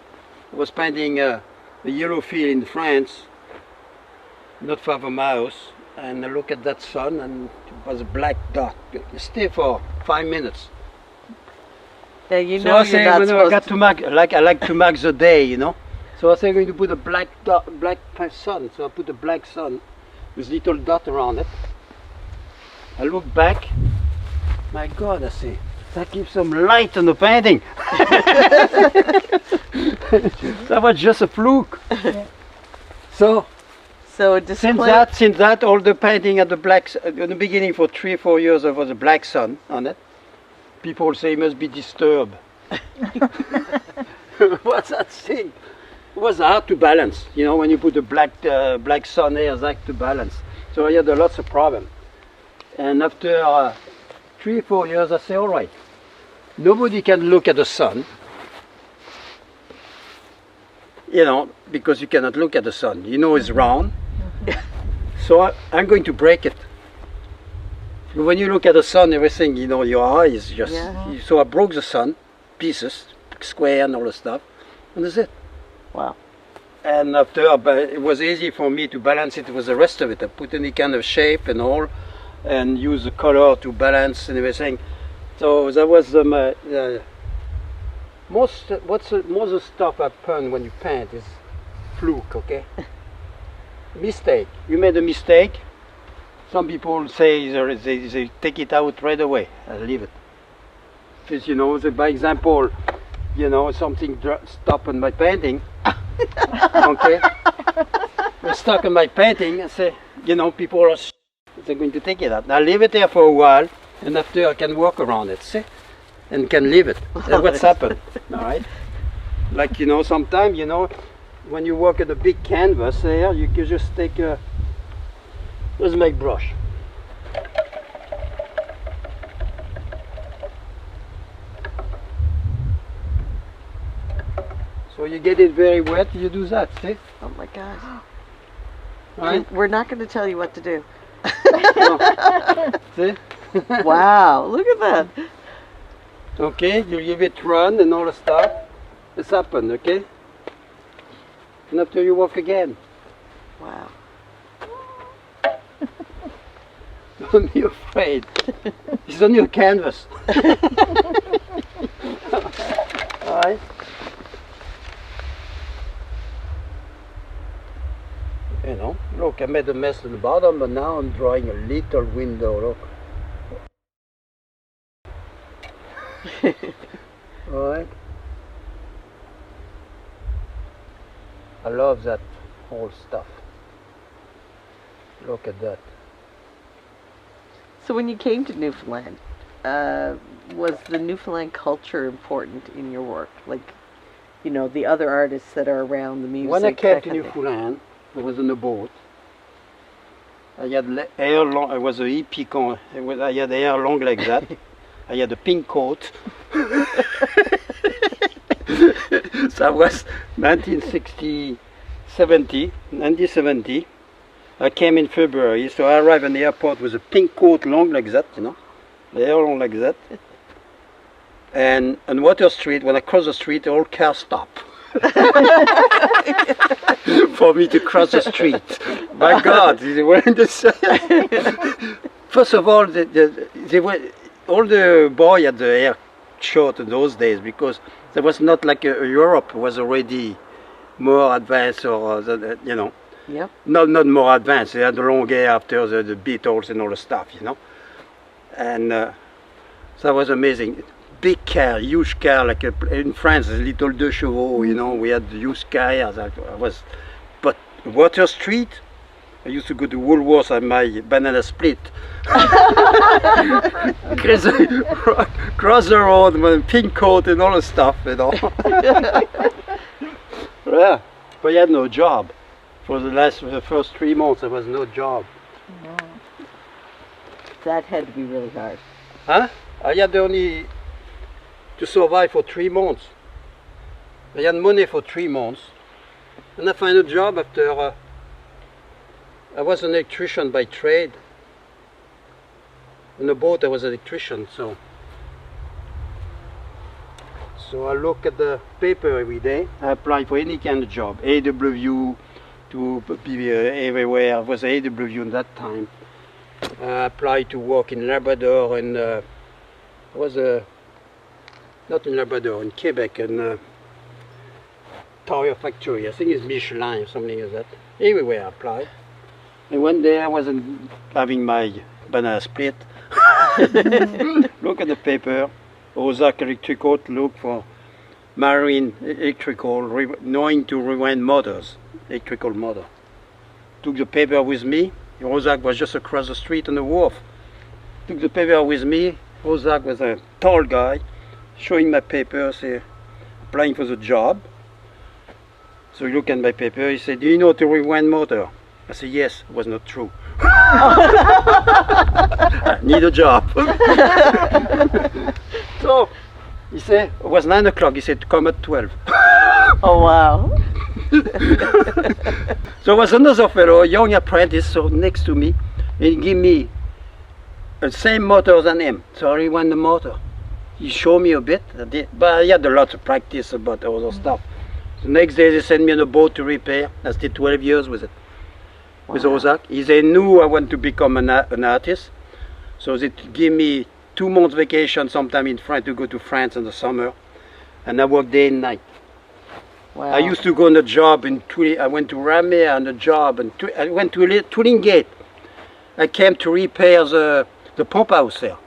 I was painting the yellow field in France, not far from my house, and I look at that sun and it was a black dot. It stayed for 5 minutes. Yeah, you So know I say, you're not I supposed got to mark, I like to mark the day, you know. So I say I'm going to put a black dot, black sun. So I put a black sun with little dot around it. I look back. My God, I say, that gives some light on the painting. That was just a fluke. Yeah. So display. since that, all the painting at the black, in the beginning for 3 or 4 years, there was a black sun on it. People say it must be disturbed. What's that thing? It was hard to balance, you know, when you put the black sun there, it's hard to balance. So I had lots of problems. And after 3 or 4 years, I say, all right, nobody can look at the sun, you know, because you cannot look at the sun. You know it's round. So I'm going to break it. When you look at the sun, everything, you know, your eyes just... Yeah. So I broke the sun, pieces, square and all the stuff, and that's it. Wow. And after, but it was easy for me to balance it with the rest of it. I put any kind of shape and all, and use the color to balance and everything. So that was most of the stuff I paint when you paint is fluke, okay? Mistake. You made a mistake. Some people say they take it out right away. I leave it. Because you know, by example, you know, something stopped on my painting. Okay, we're stuck in my painting. I say, you know, people are they're going to take it out. I leave it there for a while, and after I can walk around it, see, and can leave it. That's what's happened. All right, like you know, sometimes you know, when you work at a big canvas there, you can just take a let's make brush. So you get it very wet, you do that, see? Oh my gosh. Right? We're not going to tell you what to do. No. See? Wow, look at that. Okay, you leave it run and all the stuff. It's happened, okay? And after you walk again. Wow. Don't be afraid. It's on your canvas. Alright? You know, look, I made a mess at the bottom, but now I'm drawing a little window, look. Alright. I love that whole stuff. Look at that. So when you came to Newfoundland, was the Newfoundland culture important in your work? Like, you know, the other artists that are around, the music? When I came that to kind of thing? Newfoundland, I was on a boat. I had hair long. I was a hippie. I had hair long like that. I had a pink coat. So that was 1970. I came in February, so I arrived in the airport with a pink coat long like that, you know, the hair long like that. And on Water Street, when I cross the street, all cars stop. For me to cross the street. My God, they were in the First of all, they were, all the boys had the hair short in those days because there was not like Europe was already more advanced or, you know. Yep. Not more advanced. They had the long hair after the Beatles and all the stuff, you know. And so that was amazing. Big car, huge car, like in France, a little deux chevaux, you know. We had huge cars. But Water Street, I used to go to Woolworths and my banana split. Cross the road with pink coat and all the stuff, you know. Yeah, but I had no job. For the first 3 months, there was no job. That had to be really hard. Huh? I had only to survive for 3 months. I had money for 3 months. And I found a job after, I was an electrician by trade. On the boat I was an electrician, so I look at the paper every day. I apply for any kind of job, AW, to be everywhere. I was AW at that time. I applied to work in Labrador and I was not in Labrador, in Quebec, in tire factory. I think it's Michelin or something like that. Everywhere I applied. And one day I wasn't having my banana split. Look at the paper. Ozark Electrical, look for marine electrical, knowing to rewind motors, electrical motor. Took the paper with me. Ozark was just across the street on the wharf. Took the paper with me. Ozark was a tall guy, showing my paper, say, applying for the job. So he looked at my paper, he said, "Do you know how to rewind motor?" I said, "Yes." It was not true. I need a job. So he said, it was 9 o'clock, he said, "Come at 12. Oh wow. So there was another fellow, a young apprentice, so next to me, and he gave me the same motor than him. So I rewind the motor. He showed me a bit, but I had a lot of practice about all those stuff. The next day they sent me on a boat to repair. I stayed 12 years with it, with Wow. Ozark. They knew I want to become an artist, so they give me 2 months vacation sometime in France to go to France in the summer, and I work day and night. Wow. I used to go on a job in I went to Ramea on a job, and I went to Twillingate. I came to repair the pump house there.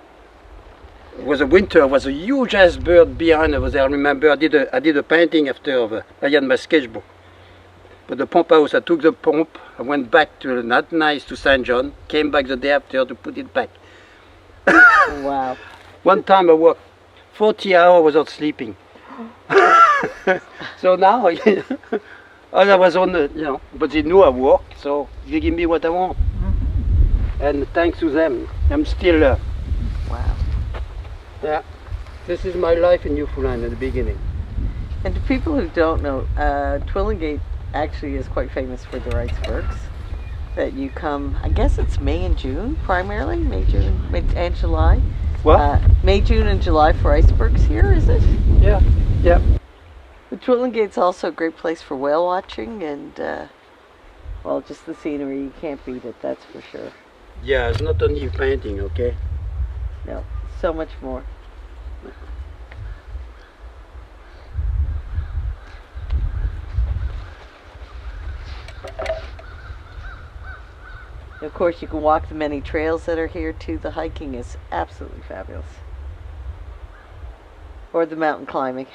It was a winter. It was a huge iceberg behind. I remember I did a painting after. I had my sketchbook. But the pump house, I took the pump. I went back to that night to Saint John. Came back the day after to put it back. Wow. One time I worked 40 hours without sleeping. So now, I was on the, but they knew I work, so they give me what I want. And thanks to them, I'm still. Wow. Yeah, this is my life in Newfoundland in the beginning. And to people who don't know, Twillingate actually is quite famous for the icebergs. That you come, I guess it's May and June primarily, May, June, and July. What? May, June, and July for icebergs here, is it? Yeah, yeah. The Twillingate's also a great place for whale watching and, well, just the scenery. You can't beat it, that's for sure. Yeah, it's not only painting, okay? No, so much more. Of course, you can walk the many trails that are here too. The hiking is absolutely fabulous. Or the mountain climbing.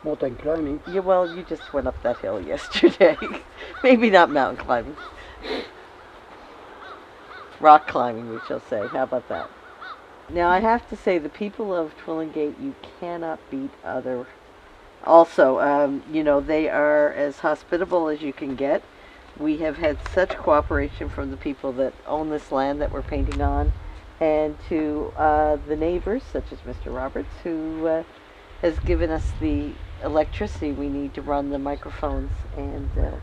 Mountain climbing. Yeah, well, you just went up that hill yesterday. Maybe not mountain climbing. Rock climbing, we shall say. How about that? Now, I have to say, the people of Twillingate, you cannot beat other. Also, they are as hospitable as you can get. We have had such cooperation from the people that own this land that we're painting on, and to the neighbors, such as Mr. Roberts, who has given us the electricity we need to run the microphones and the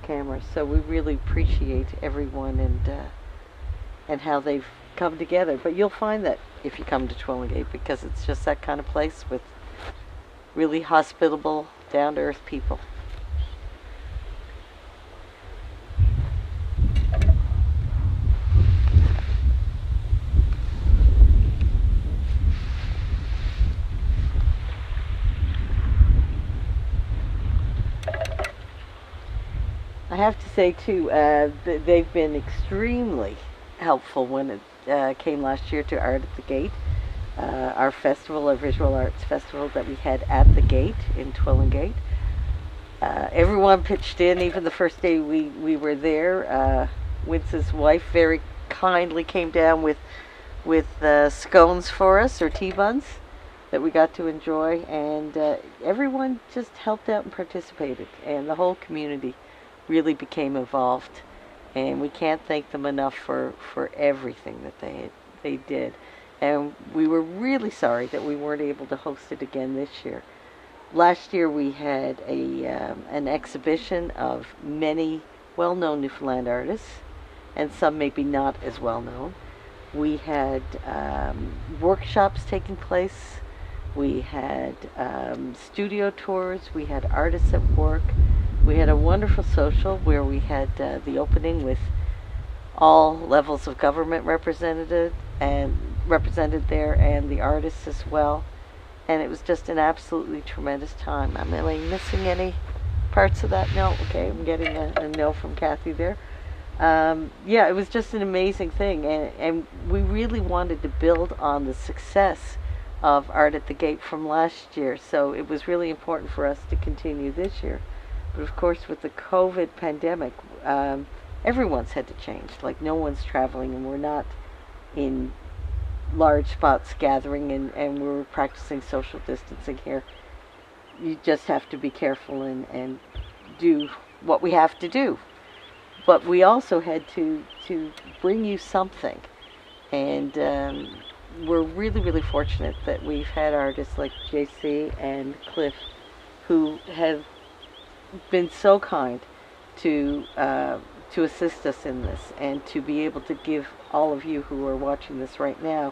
cameras. So we really appreciate everyone and how they've come together. But you'll find that if you come to Twillingate, because it's just that kind of place with really hospitable, down-to-earth people. I have to say too, they've been extremely helpful when it came last year to Art at the Gate, our festival, our visual arts festival that we had at the gate in Twillingate. Everyone pitched in, even the first day we were there. Wince's wife very kindly came down with scones for us, or tea buns, that we got to enjoy, and everyone just helped out and participated, and the whole community really became involved, and we can't thank them enough for everything that they did. And we were really sorry that we weren't able to host it again this year. Last year we had an exhibition of many well-known Newfoundland artists, and some maybe not as well-known. We had workshops taking place. We had studio tours. We had artists at work. We had a wonderful social where we had the opening with all levels of government represented there, and the artists as well. And it was just an absolutely tremendous time. Am I missing any parts of that? No? Okay, I'm getting a no from Kathy there. Yeah, it was just an amazing thing, and we really wanted to build on the success of Art at the Gate from last year, so it was really important for us to continue this year. But of course, with the COVID pandemic, everyone's had to change. Like, no one's traveling, and we're not in large spots gathering, and we're practicing social distancing here. You just have to be careful and do what we have to do. But we also had to bring you something, and we're really, really fortunate that we've had artists like JC and Cliff who have been so kind to assist us in this, and to be able to give all of you who are watching this right now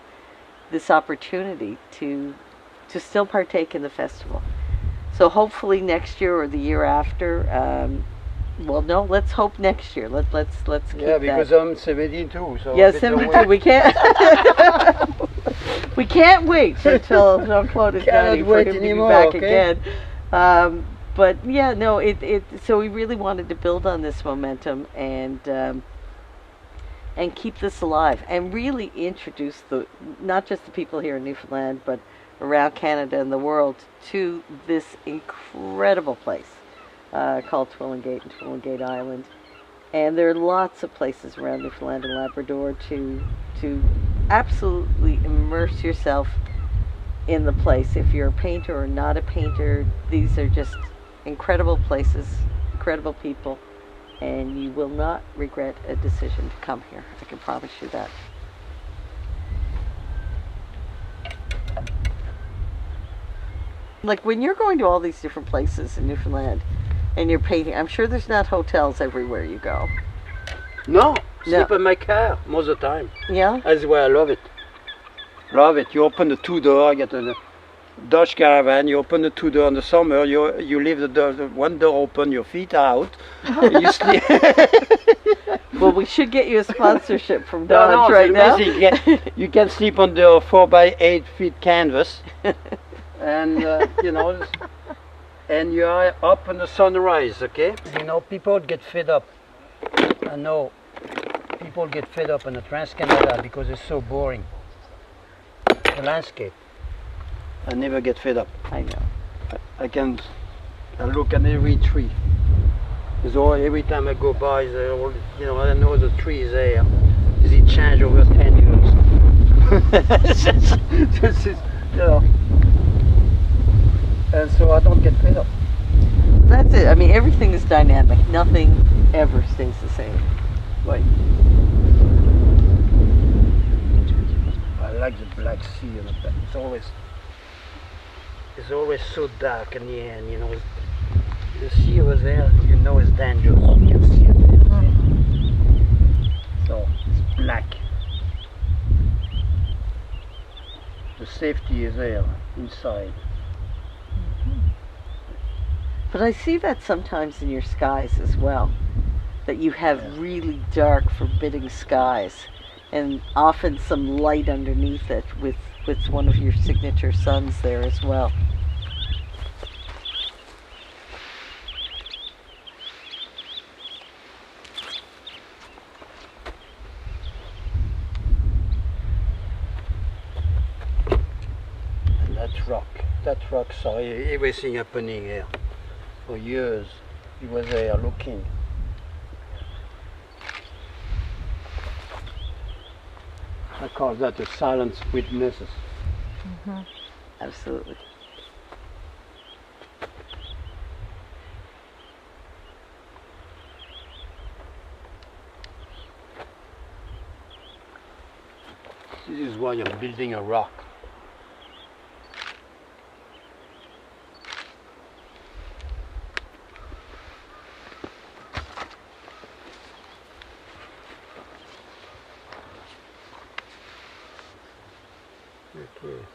this opportunity to still partake in the festival. So So hopefully next year or the year after. Well, no, let's hope next year. Let's keep Yeah, because that. I'm 72, so Yeah, a bit 72. away. We can't. We can't wait until Jean-Claude is Cannot 90 for wait him to be anymore, back okay? again. But yeah, no, so we really wanted to build on this momentum and keep this alive and really introduce not just the people here in Newfoundland, but around Canada and the world to this incredible place called Twillingate and Twillingate Island. And there are lots of places around Newfoundland and Labrador to absolutely immerse yourself in the place. If you're a painter or not a painter, these are just incredible places, incredible people, and you will not regret a decision to come here. I can promise you that. Like when you're going to all these different places in Newfoundland and you're painting, I'm sure there's not hotels everywhere you go. No, No. sleep in my car most of the time. Yeah? That's why I love it. Love it. You open the two door, get a Dutch caravan, you open the two door in the summer, you leave the one door open, your feet are out, and you sleep. Well, we should get you a sponsorship from No, Dodge it's right now. amazing. You can sleep on the 4x8 feet canvas, and you know, and you are up in the sunrise. Okay. You know, people get fed up. I know people get fed up in the Trans-Canada because it's so boring. The landscape. I never get fed up. I know. I look at every tree. Every time I go by, you know, I know the tree is there. Does it change over 10 years? This is, you know. And so I don't get fed up. That's it. I mean, everything is dynamic. Nothing ever stays the same. Right. I like the Black Sea. You know, it's always so dark in the end. You know, the sea over there, you know, it's dangerous. You can see it there. So it's black. The safety is there inside. But I see that sometimes in your skies as well. That you have really dark, forbidding skies. And often some light underneath it with one of your signature suns there as well. And that rock saw everything happening here. For years, he was there looking. I call that the silent witnesses. Mm-hmm. Absolutely. This is why I'm building a rock. Okay.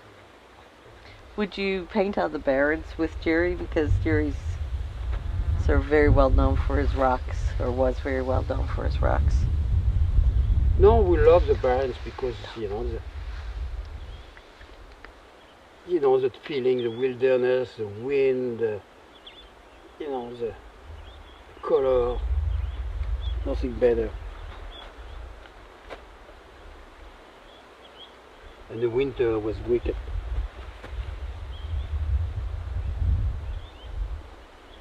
Would you paint on the Barrens with Jerry? Because Jerry's sort of very well known for his rocks, or was very well known for his rocks. No, we love the Barrens because you know that feeling, the wilderness, the wind, you know, the color. Nothing better. And the winter was wicked.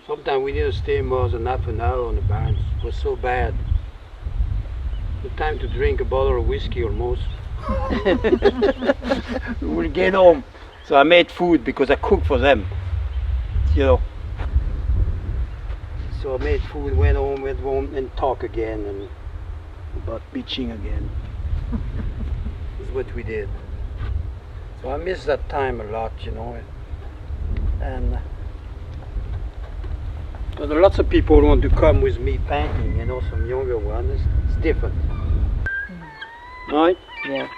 Sometimes we didn't stay more than half an hour on the Barrens. It was so bad. The time to drink a bottle of whiskey almost. We'll get home. So I made food because I cooked for them. You know. So I made food, went home, and talk again and about beaching again. That's what we did. So I miss that time a lot, you know. And but lots of people want to come with me painting, you know, some younger ones. It's different. Right? Yeah.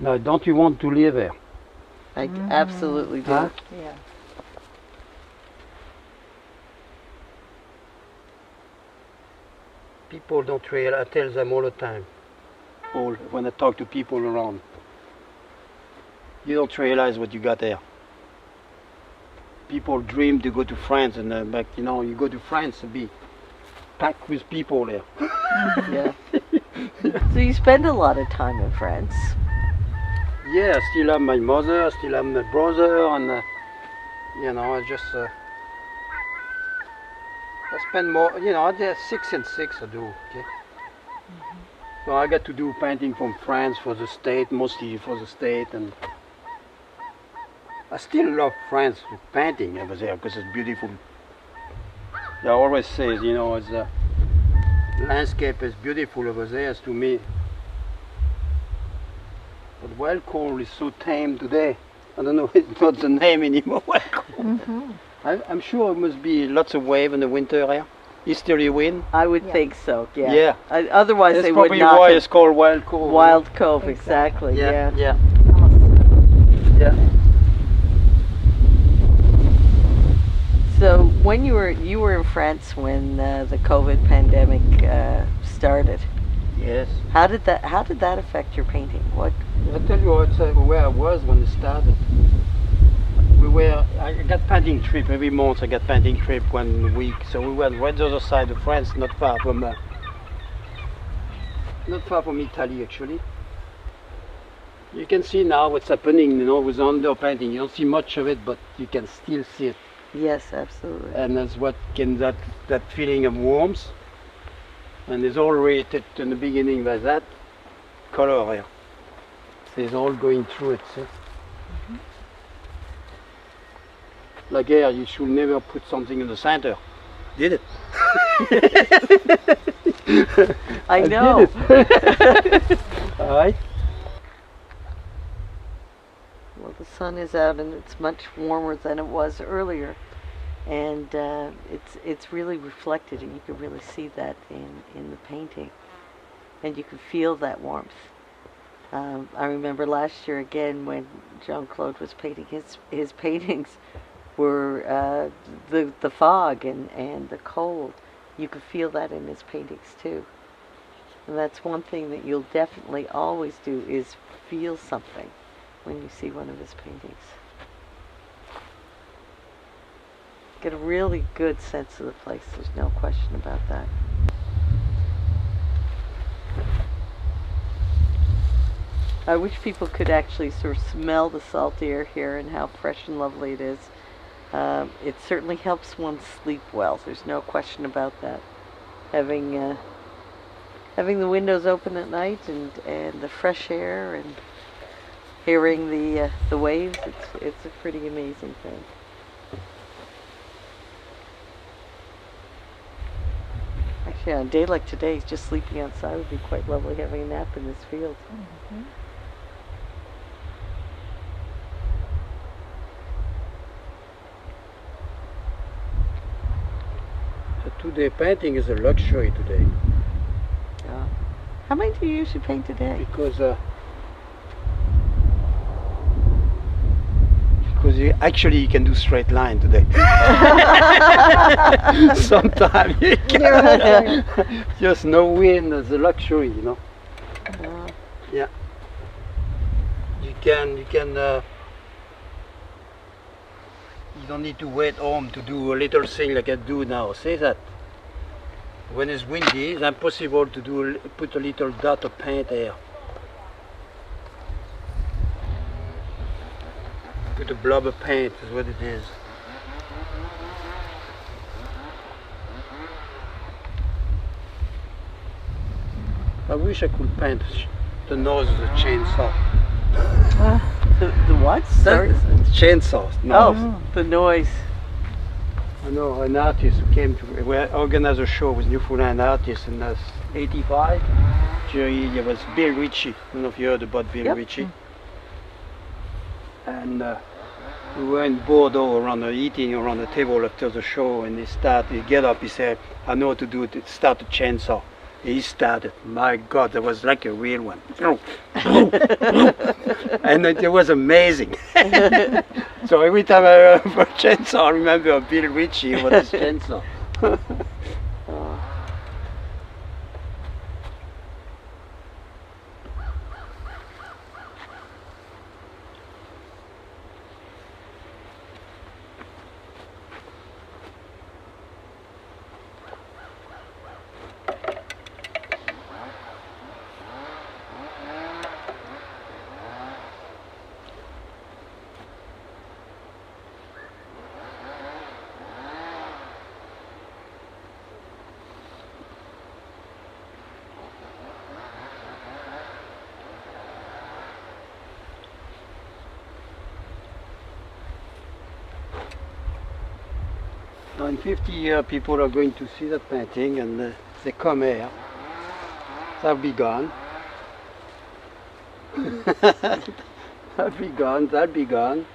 Now, don't you want to live there? I absolutely do. Huh? Yeah. People don't realize, I tell them all the time, when I talk to people around, you don't realize what you got there. People dream to go to France, and but you know, you go to France to be packed with people there. Yeah. So you spend a lot of time in France. Yeah, I still have my mother, I still have my brother, and you know, I just I spend more. You know, I do 6 and 6. I do. Okay. So I got to do painting from France for the state, mostly for the state, and I still love France with painting over there because it's beautiful. I always say, you know, the landscape is beautiful over there to me. But Wildcove is so tame today. I don't know, it's not the name anymore. Wildcove. I'm sure it must be lots of wave in the winter here. Easterly wind. I would think so. Yeah. Yeah. Otherwise, That's they would probably not. why have- it's called Wildcove. Wildcove, exactly. Yeah. Yeah. Yeah. So when you were in France when the COVID pandemic started, Yes. how did that affect your painting? What? I'll tell you where I was when it started. I got painting trip every month. I got painting trip 1 week. So we went right the other side of France, not far from Italy actually. You can see now what's happening, you know, with under painting. You don't see much of it, but you can still see it. Yes, absolutely. And that's what can that feeling of warmth. And it's all rated in the beginning by that color here. So it's all going through it. See? Like here, you should never put something in the center. Did it? I know. Did it. All right. Well, the sun is out and it's much warmer than it was earlier, and it's really reflected, and you can really see that in the painting, and you can feel that warmth. I remember last year again when Jean-Claude was painting his paintings were the fog and the cold. You could feel that in his paintings too. And that's one thing that you'll definitely always do is feel something when you see one of his paintings. Get a really good sense of the place, there's no question about that. I wish people could actually sort of smell the salt air here and how fresh and lovely it is. It certainly helps one sleep well. There's no question about that. Having the windows open at night and the fresh air and hearing the waves, it's a pretty amazing thing. Actually, on a day like today, just sleeping outside would be quite lovely. Having a nap in this field. Mm-hmm. Today painting is a luxury today Yeah. How many do you usually paint today? because actually you can do straight line today. Sometimes you can. Just no wind is a luxury, you know. Yeah. You can. You don't need to wait home to do a little thing like I do now. Say that. When it's windy, it's impossible to put a little dot of paint here. Put a blob of paint is what it is. I wish I could paint the nose of the chainsaw. The what? Sorry? Chainsaw. No. Oh, the noise. I know an artist who came to we organized a show with Newfoundland artists in 85. It was Bill Ritchie. I don't know if you heard about Bill Yep. Ritchie. And we were in Bordeaux eating around the table after the show, and he get up, he said, I know what to do, start a chainsaw. He started. My God, that was like a real one. And it was amazing. So every time I have a chainsaw, I remember Bill Ritchie with his chainsaw. Now in 50 years, people are going to see that painting and they come here. That'll be gone. That'll be gone, that'll be gone.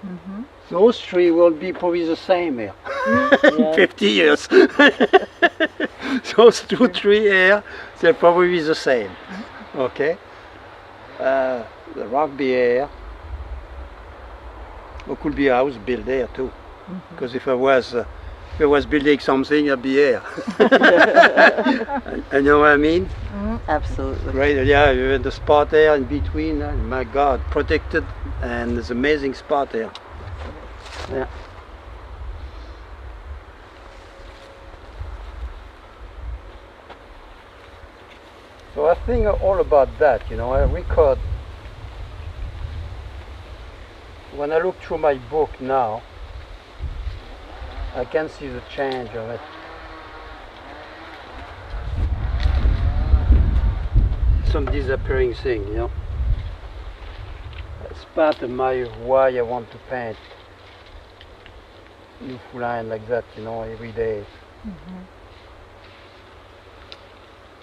Mm-hmm. Those three will be probably the same here in 50 years. Those 2, 3 here, they'll probably be the same. Okay? The rock be here. There could be a house built there too. Because if I was building something, I'd be here. You know what I mean? Absolutely. Right, yeah, you have the spot there in between, my God, protected, and it's an amazing spot there. Yeah. So I think all about that, you know, I record, when I look through my book now, I can see the change of it. Some disappearing thing, you know. It's part of my why I want to paint Newfoundland like that, you know, every day.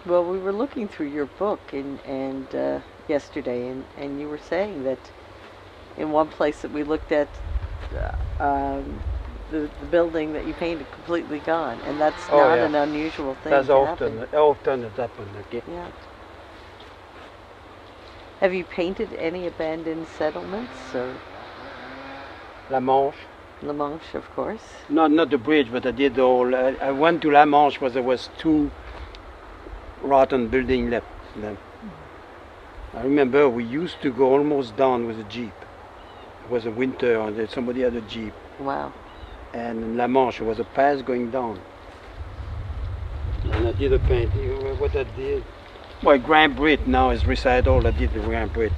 Well, we were looking through your book and yesterday, and you were saying that in one place that we looked at, the building that you painted completely gone, and that's not an unusual thing. That's to often it happens. Okay. Yeah. Have you painted any abandoned settlements or La Manche. La Manche, of course? Not the bridge, but I did the whole. I went to La Manche because there was 2 rotten buildings left. Then. I remember we used to go almost down with a jeep. It was a winter, and somebody had a jeep. Wow. And in La Manche was a path going down. And I did a painting. What I did? Well, Grand Brit now is recycled. I did the Grand Brit,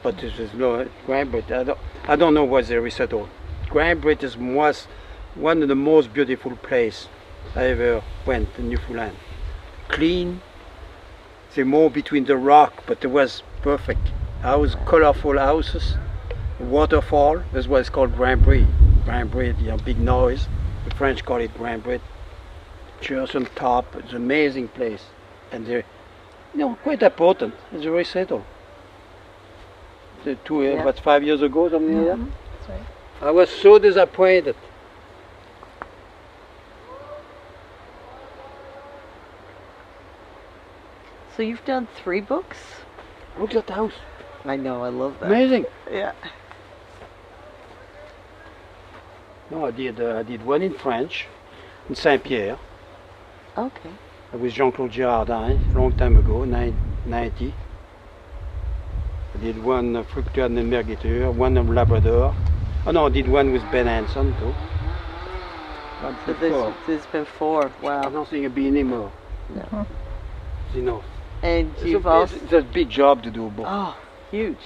but this is no Grand Brit. I don't know what they recycled. Grand Brit was one of the most beautiful places I ever went in Newfoundland. Clean. The more between the rock, but it was perfect. Colorful houses, waterfall. That's why it's called Grand Brit. Grand Brit, you know, big noise. The French call it Grand Brit. Church on top. It's an amazing place, and they're, you know, quite important. It's very settled. The 5 years ago, something like that. That's right. I was so disappointed. So you've done 3 books? Look at the house. I know, I love that. Amazing. Yeah. No, I did one in French, in Saint-Pierre, Okay. with Jean-Claude Girardin, a long time ago, 90. I did one Fructuade and Mergiture, one of Labrador. Oh no, I did one with Ben Hanson too. So there's been 4. I Wow. don't think it'll be any more. No. You know, And you've also... it's a big job to do both. Oh, huge.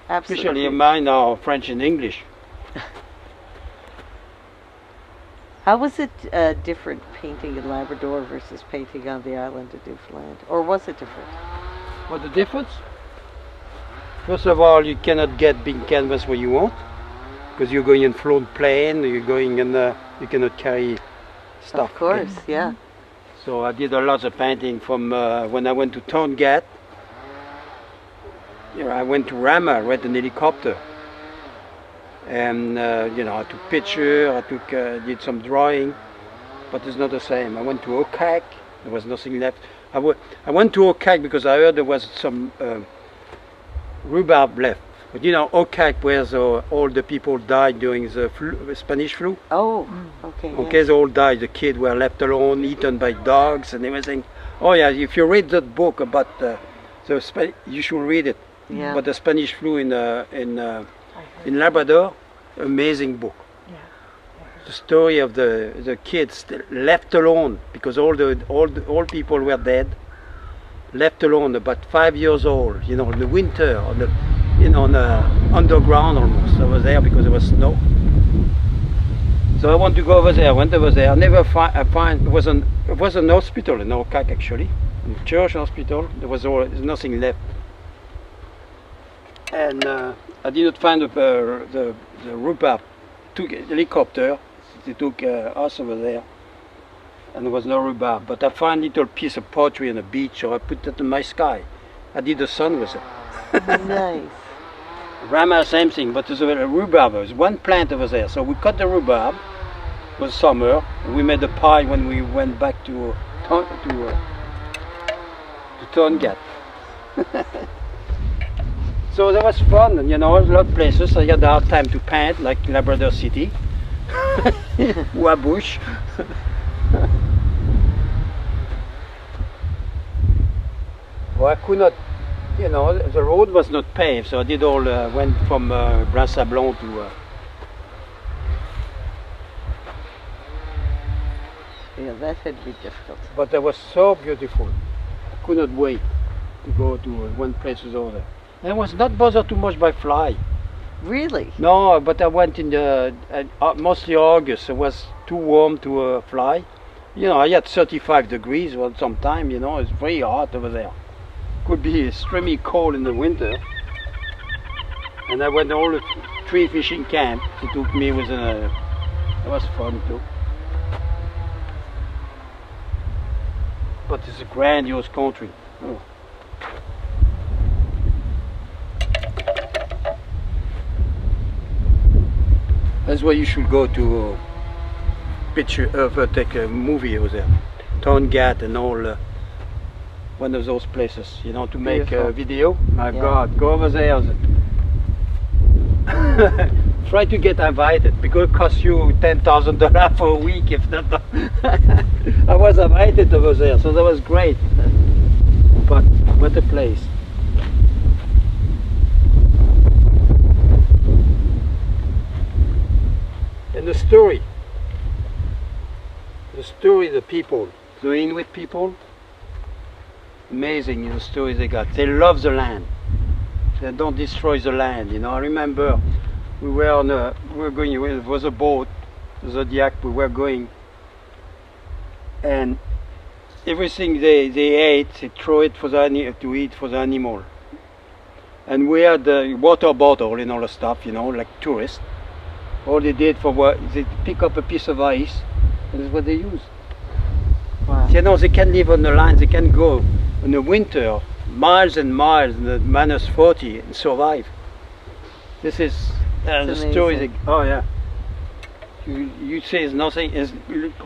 Absolutely. Especially mine are French and English. How was it different painting in Labrador versus painting on the island of Newfoundland? Or was it different? What's the difference? First of all, you cannot get big canvas where you want, because you're going in float plane, you're going in, you cannot carry stuff. Of course, yeah. So I did a lot of painting from when I went to Twillingate. You know, I went to Rama, rent an helicopter. And you know, I took picture, did some drawing, but it's not the same. I went to Okak, There was nothing left. I went to Oaxaca because I heard there was some rhubarb left. But you know, Oaxaca, where all the people died during the Spanish flu. Oh, okay. Okay, they all died. The kids were left alone, eaten by dogs and everything. Oh yeah, if you read that book about you should read it. Yeah. About the Spanish flu in Labrador, amazing book. The story of the kids left alone because all people were dead, left alone, about 5 years old. You know, in the winter, on the underground almost. I was there because there was snow. So I want to go over there. I went over there. It was an hospital in Oaxaca actually, a church hospital. There's nothing left. And I did not find the rhubarb. Took a helicopter. They took us over there, and there was no rhubarb. But I found a little piece of pottery on the beach, so I put that in my sky. I did the sun with it. Nice. Rama, same thing, but there's a rhubarb. There's one plant over there, so we cut the rhubarb. It was summer. And we made a pie when we went back to Twillingate. So that was fun, you know, a lot of places. I had a hard time to paint, like Labrador City, Wabush. Well, I could not, you know, the road was not paved, so I did all, went from Bras Sablon to... Yeah, that had to be difficult. But it was so beautiful. I could not wait to go to one place to the other. And I was not bothered too much by fly. Really? No, but I went in mostly August. It was too warm to fly. You know, I had 35 degrees sometime, you know, it's very hot over there. Could be extremely cold in the winter. And I went to all the 3 fishing camps. It took me it was fun too. But it's a grandiose country. Oh. That's why you should go to take a movie over there. Twillingate and all, one of those places, you know, to make a video. My God, go over there. Try to get invited because it costs you $10,000 for a week if not. I was invited over there, so that was great. But what a place. And the story, the people, the Inuit people, amazing, the stories they got. They love the land. They don't destroy the land. You know, I remember we were going. It was a boat, Zodiac. We were going, and everything they ate, they throw it to eat for the animal. And we had the water bottle and all the stuff, you know, like tourists. All they did they pick up a piece of ice, and that's what they use. Wow. You know, they can live on the line. They can go in the winter miles and miles in the -40 and survive. This is the story. Oh yeah. You say it's nothing.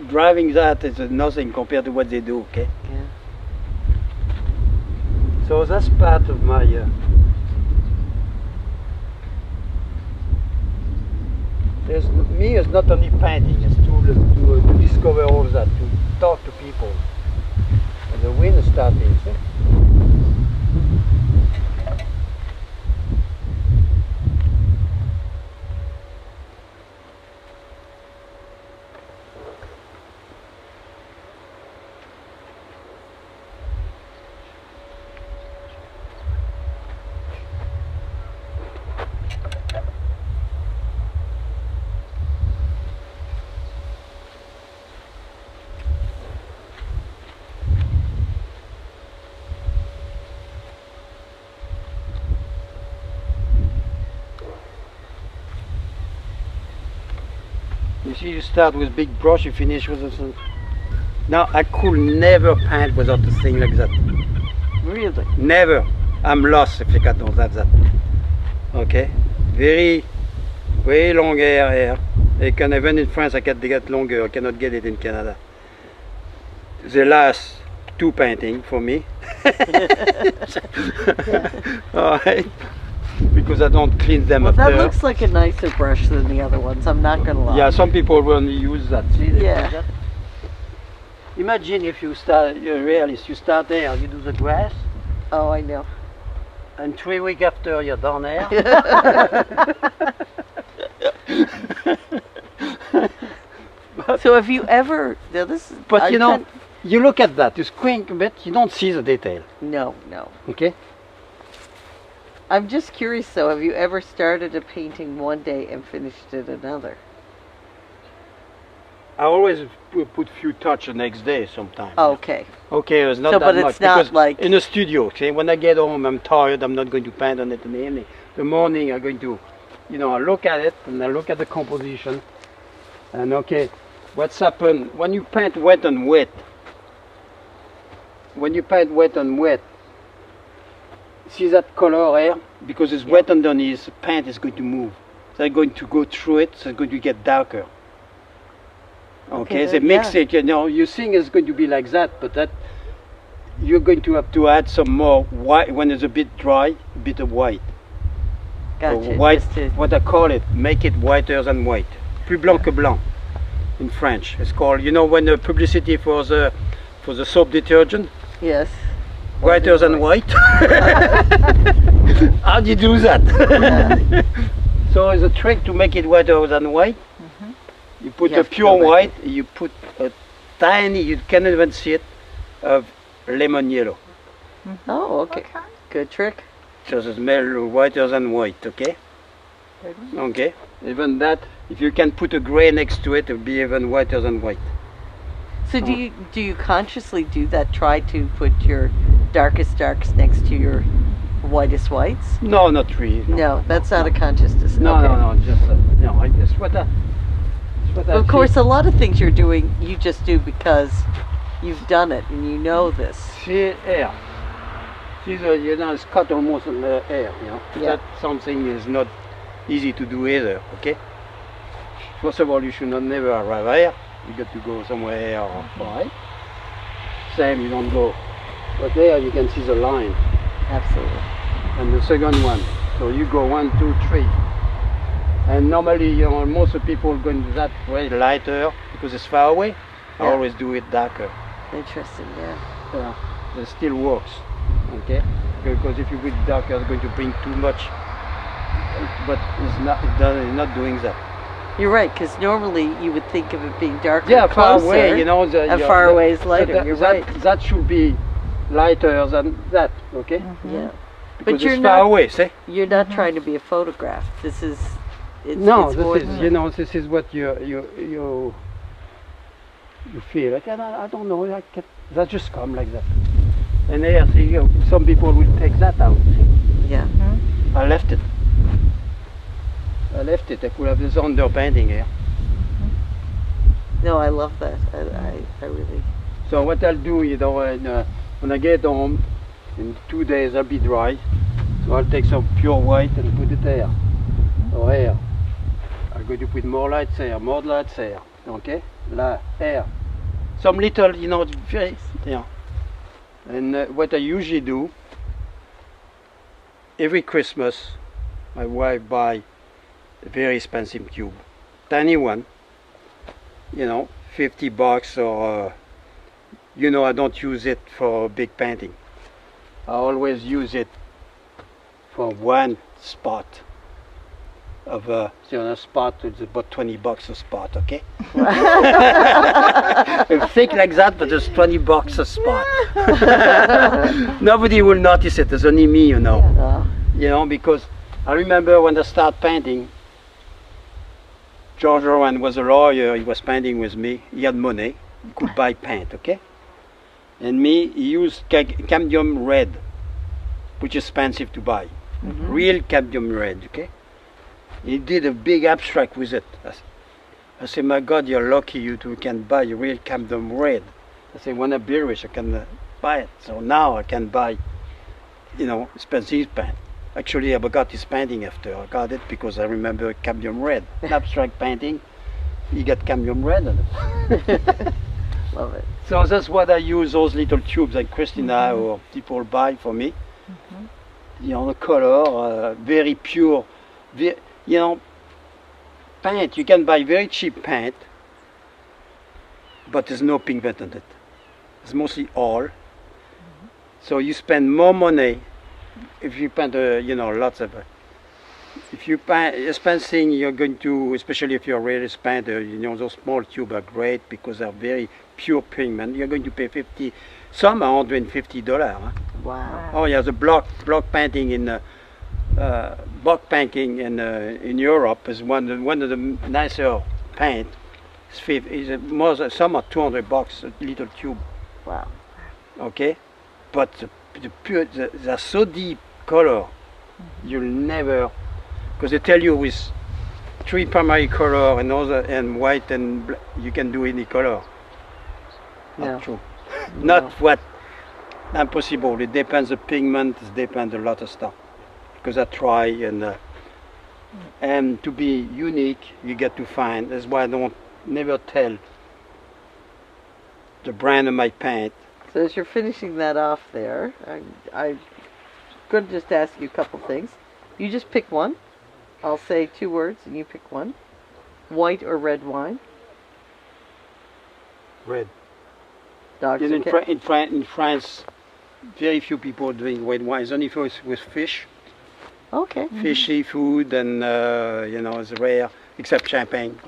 Driving that is nothing compared to what they do. Okay. Yeah. So that's part of my. It's not only painting, it's to discover all that, to talk to people. And the wind is starting. See? You see, you start with big brush, you finish with a... Now, I could never paint without a thing like that. Really? Never. I'm lost if I don't have that. Okay? Very, very long hair. Even in France, I can get longer. I cannot get it in Canada. The last two painting for me. All right, because I don't clean them Well, up that there. looks like a nicer brush than the other ones. I'm not gonna lie. Yeah, some people will use that. See? They Yeah. use that. Imagine if you start, you're a realist, you start there, you do the grass, Oh, I know. and 3 weeks after you're down there. So have you ever? Now this is. But I'm you know, trying- you look at that, you squint a bit, you don't see the detail, No, no. okay? I'm just curious though. Have you ever started a painting one day and finished it another? I always put few touch the next day sometimes. Okay. Okay, it's not So, that but much. it's not because like- in the studio, okay, when I get home, I'm tired, I'm not going to paint on it in the evening. The morning, I'm going to, you know, I look at it, and I look at the composition, and okay, what's happened, when you paint wet and wet, see that color here? Because it's wet underneath, the paint is going to move. So they're going to go through it, so it's going to get darker. Okay, they then, mix yeah. it, you know, you think it's going to be like that, but that you're going to have to add some more white when it's a bit dry, a bit of white. Gotcha. White, just to- what I call it, make it whiter than white. Plus blanc que blanc in French. It's called, you know, when the publicity for the soap detergent, yes. whiter than white. How do you do that? So it's a trick to make it whiter than white. You put You a have to pure go like white, you put a tiny, you can't even see it, of lemon yellow. Oh, okay. Okay. Good trick. So it smells whiter than white, okay? Okay. Even that, if you can put a gray next to it, it'll be even whiter than white. So do you consciously do that? Try to put your darkest darks next to your whitest whites? No, not really. No, that's not a conscious decision. No, Okay. no, just, no, it's what I, it's what I Of course, see. a lot of things you're doing, you just do because you've done it and you know this. See air. See the, you know, it's cut almost in the air, you know. Yeah. That something is not easy to do either, okay? First of all, you should not never arrive here. You got to go somewhere or far. Same, you don't go. But there you can see the line. Absolutely. And the second one. So you go 1, 2, 3. And normally, you know, most of the people go into that way lighter because it's far away. I Yeah. always do it darker. Interesting, yeah. It still works, okay? Because if you go darker, it's going to bring too much. But it's not doing that. You're right, because normally you would think of it being darker Yeah, closer, far away, you know. and far away is lighter. You're right. That should be lighter than that, okay? Yeah. Because But you're it's far not. away, see? You're not trying to be a photograph. This is. No, it's more this is, than you know, this is what you feel. Like, I don't know, that just come like that. And there, see, you know, some people will take that out. See? Yeah. I left it. I could have this underpainting here. No, I love that. I really. So what I'll do, you know, when I get home, in 2 days I'll be dry. So I'll take some pure white and put it there. Or here. I'm going to put more lights here, okay? Here. Some little, you know, very, yeah. And what I usually do, every Christmas, my wife buy a very expensive tube. Tiny one, you know, $50 or, you know, I don't use it for big painting. I always use it for one spot of a, you know, spot, it's about $20 a spot, okay? It's thick like that, but it's $20 a spot. Nobody will notice it, it's only me, you know. You know, because I remember when I started painting, George Rowan was a lawyer, he was painting with me, he had money, he could buy paint, okay? And me, he used cadmium red, which is expensive to buy. Real cadmium red, okay? He did a big abstract with it. I said, my God, you're lucky you two can buy real cadmium red. I said, when I'm rich, I can buy it. So now I can buy, you know, expensive paint. Actually, I got his painting after. I got it because I remember cadmium red. Abstract painting, you got cadmium red on it. Love it. So that's what I use, those little tubes that Christina or people buy for me. You know, the color, very pure. You know, paint, you can buy very cheap paint, but there's no pigment in it. It's mostly oil. So you spend more money if you paint, you know, lots of. If you paint expensive, you're going to, especially if you're a realist painter, you know, those small tubes are great because they're very pure pigment. You're going to pay some are $150. Huh? Wow. Oh yeah, the block painting in block painting in Europe is one of the nicer paint. Some are $200 a little tube. Wow. Okay, but they're so deep color, you'll never, because they tell you with 3 primary color and white and black, you can do any color. No. Not true. No. Not what impossible. It depends the pigment. It depends a lot of stuff. Because I try and to be unique, you get to find. That's why I don't never tell the brand of my paint. So as you're finishing that off there, I'm going to just ask you a couple things. You just pick one. I'll say 2 words and you pick one. White or red wine? Red. Dogs And or cats? in France, very few people drink red wine. It's only with fish. Okay. Fish, seafood, and you know, it's rare, except champagne.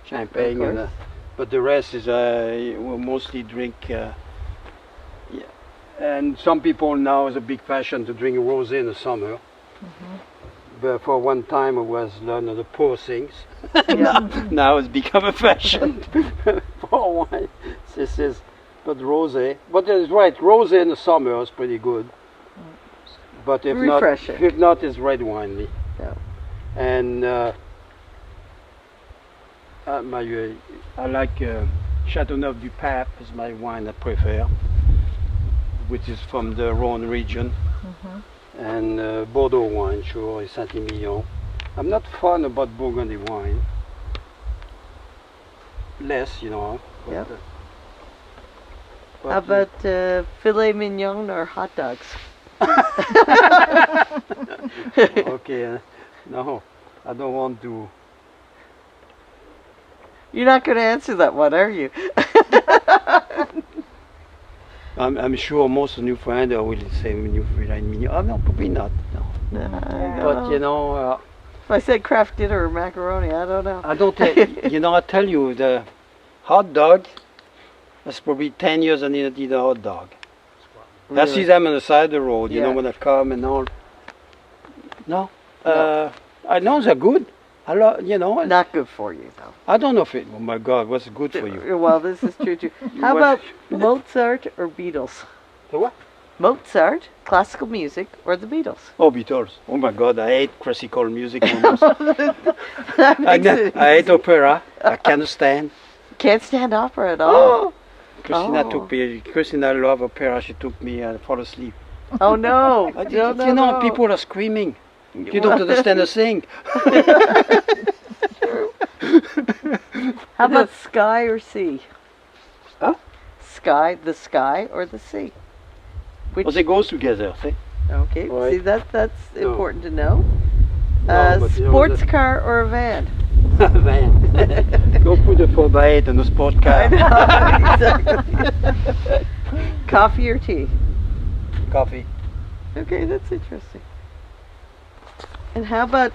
Champagne, Of course. but the rest is we mostly drink. Yeah. And some people now is a big fashion to drink rosé in the summer. But for one time it was one of the poor things. now it's become a fashion for wine. This is, but rosé. But it's right, rosé in the summer is pretty good. But if Refreshing. not, it's red wine. Yeah. And I like Châteauneuf du Pape is my wine I prefer, which is from the Rhône region. And Bordeaux wine, sure, is Saint-Emilion. I'm not fond about Burgundy wine. Less, you know. But, Yep. but, How about filet mignon or hot dogs? okay, no, I don't want to. You're not going to answer that one, are you? I'm sure most new friends will say new filet mignon. Oh no, probably not. No. I But you know, if I said Kraft dinner or macaroni, I don't know. I don't. You know, I tell you, the hot dog. That's probably 10 years I didn't eat a hot dog. I Really? see them on the side of the road. You know, Yeah. when I come and all. No. I know they're good. You know. Not good for you, though. I don't know if it. Oh my God, what's good for you? Well, this is true too. How about Mozart or Beatles? The what? Mozart, classical music, or the Beatles? Oh, Beatles. Oh my God, I hate classical music almost. That makes it I hate easy. opera. I can't stand. Can't stand opera at all. Christina Oh. took me. Christina loved opera. She took me and fall asleep. Oh no! I No, did- no, you know, no. people are screaming. You don't understand a thing. How about sky or sea? Huh? Sky, the sky or the sea? Which? Well, they goes together. See? Okay. Right. See that's No. important to know. No, but, you know, Sports car or a van? Van. Go put a 4x8 in the sport car. Exactly. Coffee or tea? Coffee. Okay, that's interesting. And how about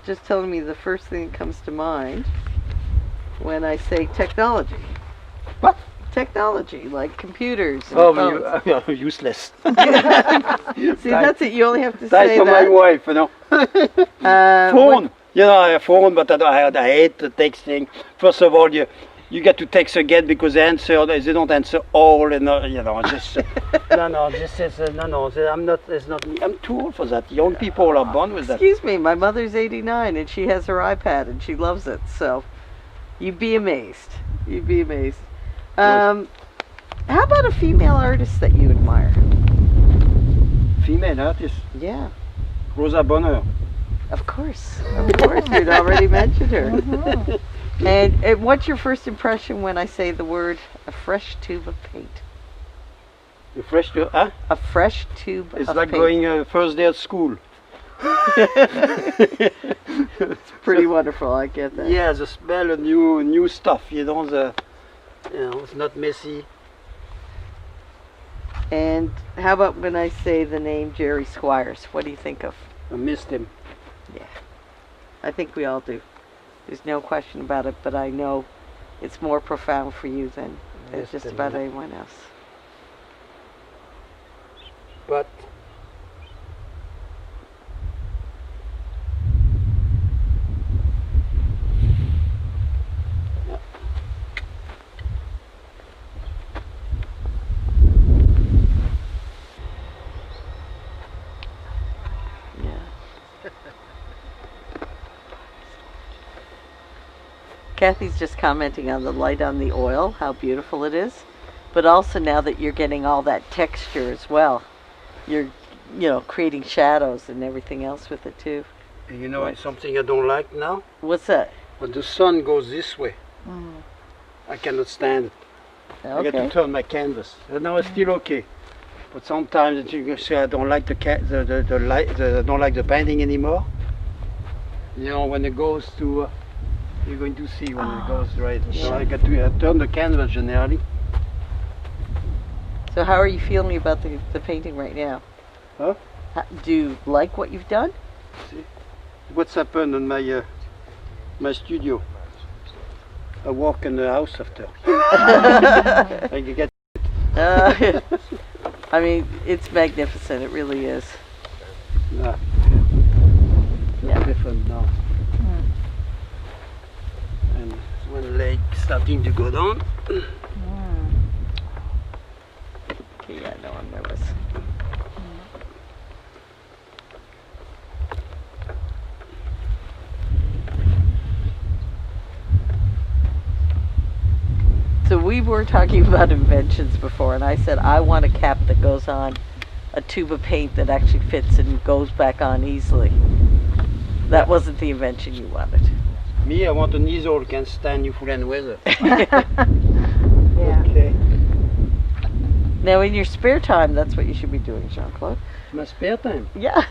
just telling me the first thing that comes to mind when I say technology? What? Technology, like computers. And Oh, phones. you're useless. See, that's it. You only have to That's say for my that. wife, you know. Phone. what- You know, I have a phone, but I hate the texting. First of all, you get to text again because they don't answer all, and you know, just this is I'm not. It's not me. I'm too old for that. Young people are born with that. Excuse me, my mother's 89 and she has her iPad and she loves it. So, you'd be amazed. You'd be amazed. How about a female artist that you admire? Female artist, Yeah, Rosa Bonheur. of course. Of course, you'd already mentioned her. And what's your first impression when I say the word a fresh tube of paint? The fresh, huh? A fresh tube It's of like paint. going first day at school. It's pretty wonderful, I get that. Yeah, the smell of new stuff. It's not messy. And how about when I say the name Jerry Squires? What do you think of? I missed him. I think we all do. There's no question about it, but I know it's more profound for you than Yes, just then, about yeah. anyone else. But Yeah. Kathy's just commenting on the light on the oil, how beautiful it is. But also now that you're getting all that texture as well, you're, creating shadows and everything else with it too. you know, it's something I don't like now. What's that? When the sun goes this way, I cannot stand it. I get to Okay. turn my canvas. Now it's still okay. But sometimes you say I don't like the light. I don't like the painting anymore. When it goes to, you're going to see when it goes right. So Yeah. I got to turn the canvas generally. So how are you feeling about the painting right now? Huh? Do you like what you've done? What's happened in my studio? I walk in the house after. I can get. I mean, it's magnificent. It really is. Nah, Yeah. it's different now. And when lake starting to go down. Okay, yeah, no, I'm nervous. So we were talking about inventions before, and I said I want a cap that goes on a tube of paint that actually fits and goes back on easily. That wasn't the invention you wanted. Me, I want an easel can stand Newfoundland weather. Yeah. Okay. Now, in your spare time, that's what you should be doing, Jean-Claude. My spare time. Yes.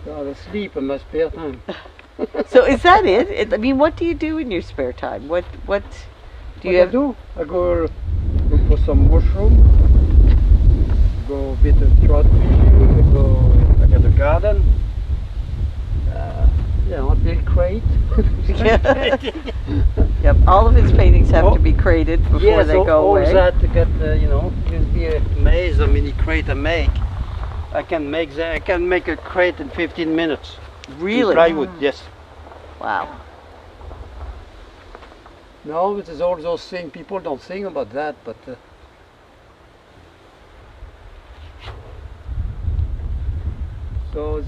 I sleep in my spare time. So is that it? I mean, what do you do in your spare time? What do you What have? I do? I go look for some mushroom. Go a bit of trout fishing. I got a garden. A big crate. Yep. All of his paintings have to be crated before they go all away. that to get you'll be amazed how many crate I make. I can make a crate in 15 minutes. Really? Plywood, yes. Wow. No, it is all those things, people don't think about that, but so it's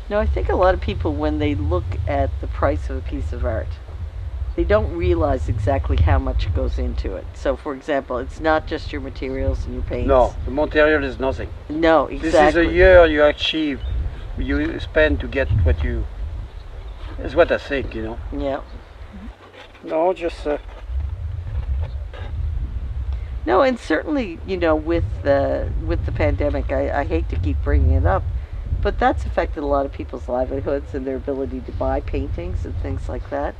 No, I think a lot of people, when they look at the price of a piece of art, they don't realize exactly how much goes into it. So, for example, it's not just your materials and your paints. no, the material is nothing. No, exactly. This is a year you achieve, you spend to get what you. Is what I think, Yeah. No, just. No, and certainly, with the pandemic, I hate to keep bringing it up, but that's affected a lot of people's livelihoods and their ability to buy paintings and things like that.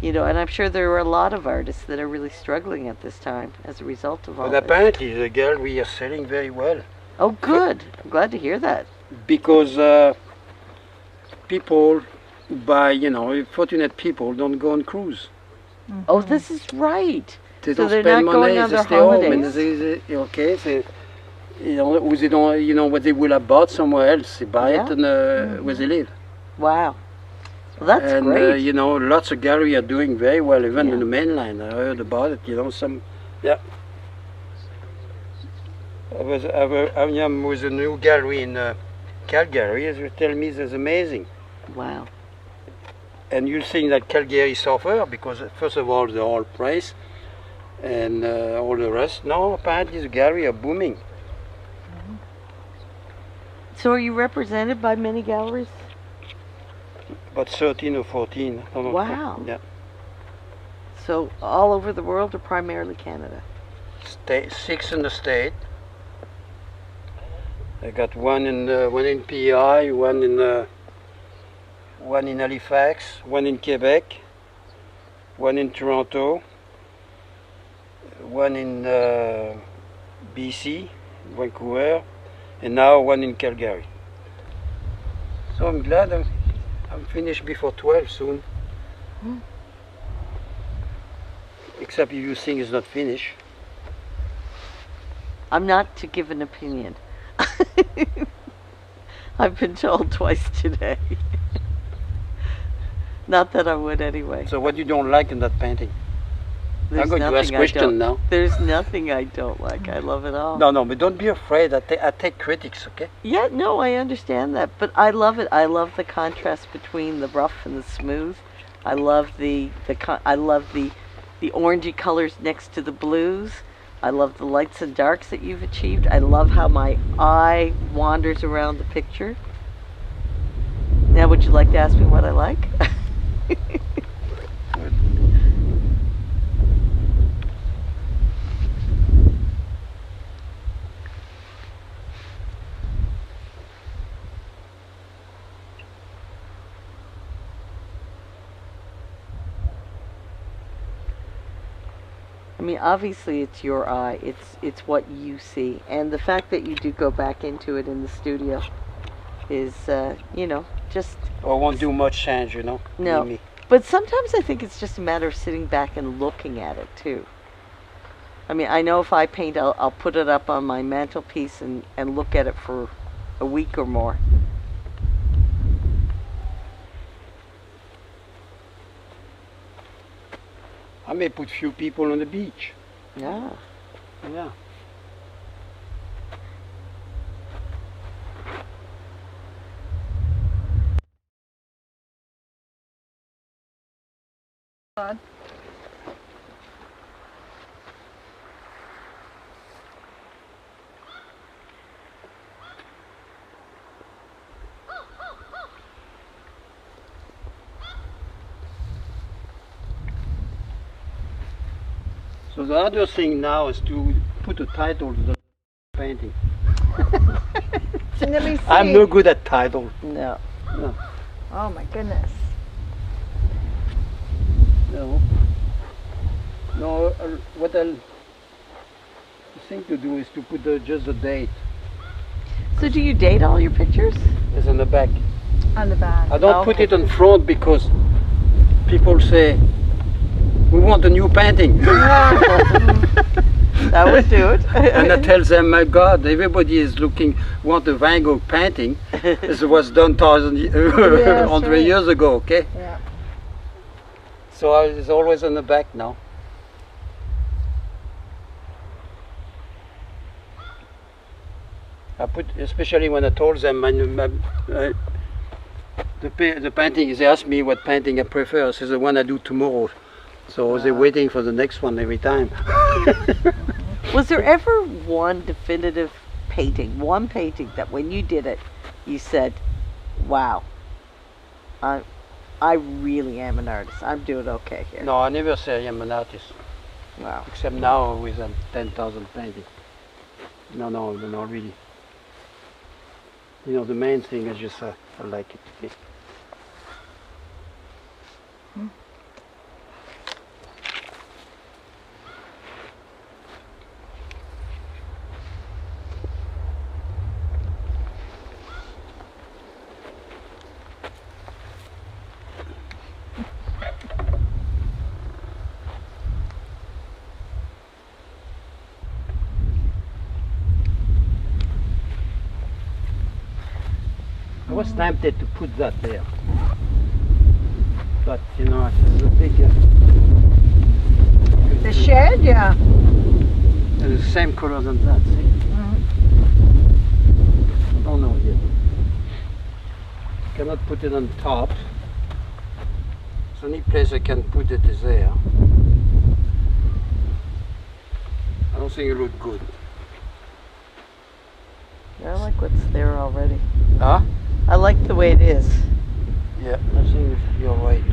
And I'm sure there are a lot of artists that are really struggling at this time as a result of all But this. apparently the girl we are selling very well. Oh, good. I'm glad to hear that. Because people who buy, fortunate people don't go on cruise. Oh, this is right. They So don't they're spend not money, going on they their stay home and holidays. or they don't, what they will have bought somewhere else, they buy Yeah. it and where they live. Wow. Well, that's And great. lots of galleries are doing very well, even Yeah. in the mainland. I heard about it, some. I'm with a new gallery in Calgary, as you tell me, that's amazing. Wow. And you'll think that Calgary suffer because, first of all, the oil price and all the rest. No, apparently the gallery are booming. So are you represented by many galleries? About 13 or 14. I don't know. Wow. Yeah. So all over the world or primarily Canada? 6 in the state. I got one in PEI, one in Halifax, one in Quebec, one in Toronto, one in BC, Vancouver, and now one in Calgary. So I'm glad I'm finished before 12 soon. Except if you think it's not finished. I'm not to give an opinion. I've been told twice today. Not that I would anyway. So what you don't like in that painting? There's I'm going to ask nothing I question don't- now. There's nothing I don't like. I love it all. No, but don't be afraid. I take critics, okay? Yeah, no, I understand that, but I love it. I love the contrast between the rough and the smooth. I love the orangey colors next to the blues. I love the lights and darks that you've achieved. I love how my eye wanders around the picture. Now, would you like to ask me what I like? I mean, obviously it's your eye. It's what you see, and the fact that you do go back into it in the studio is, just. I won't do much change, you know? No. Me. But sometimes I think it's just a matter of sitting back and looking at it too. I mean, I know if I paint, I'll put it up on my mantelpiece and look at it for a week or more. I may put few people on the beach. Yeah. Yeah. So the other thing now is to put a title to the painting. Let me see. I'm no good at titles. No. No. Oh my goodness. No. No. What I'll think to do is to put just the date. So do you date all your pictures? It's on the back. On the back. I don't put Okay. it on front because people say we want a new painting. That would do it. And I tell them, my God, everybody is looking, want a Van Gogh painting. This was done 100 right. years ago, okay? Yeah. So it's always on the back now. I put, especially when I told them, the painting, they asked me what painting I prefer. I said the one I do tomorrow. So they're waiting for the next one every time. Was there ever one definitive painting, one painting that when you did it, you said, wow, I really am an artist. I'm doing okay here. No, I never say I am an artist. Wow. Except now with 10,000 paintings. No, not really. You know, the main thing is just I like it. Okay. I was tempted to put that there, but you know, it's a big. The shed, yeah. It's the same color than that. See? cannot put it on top. The only place I can put it is there. I don't think it looked good. I like what's there already. Huh? I like the way it is. Yeah, I think you're right.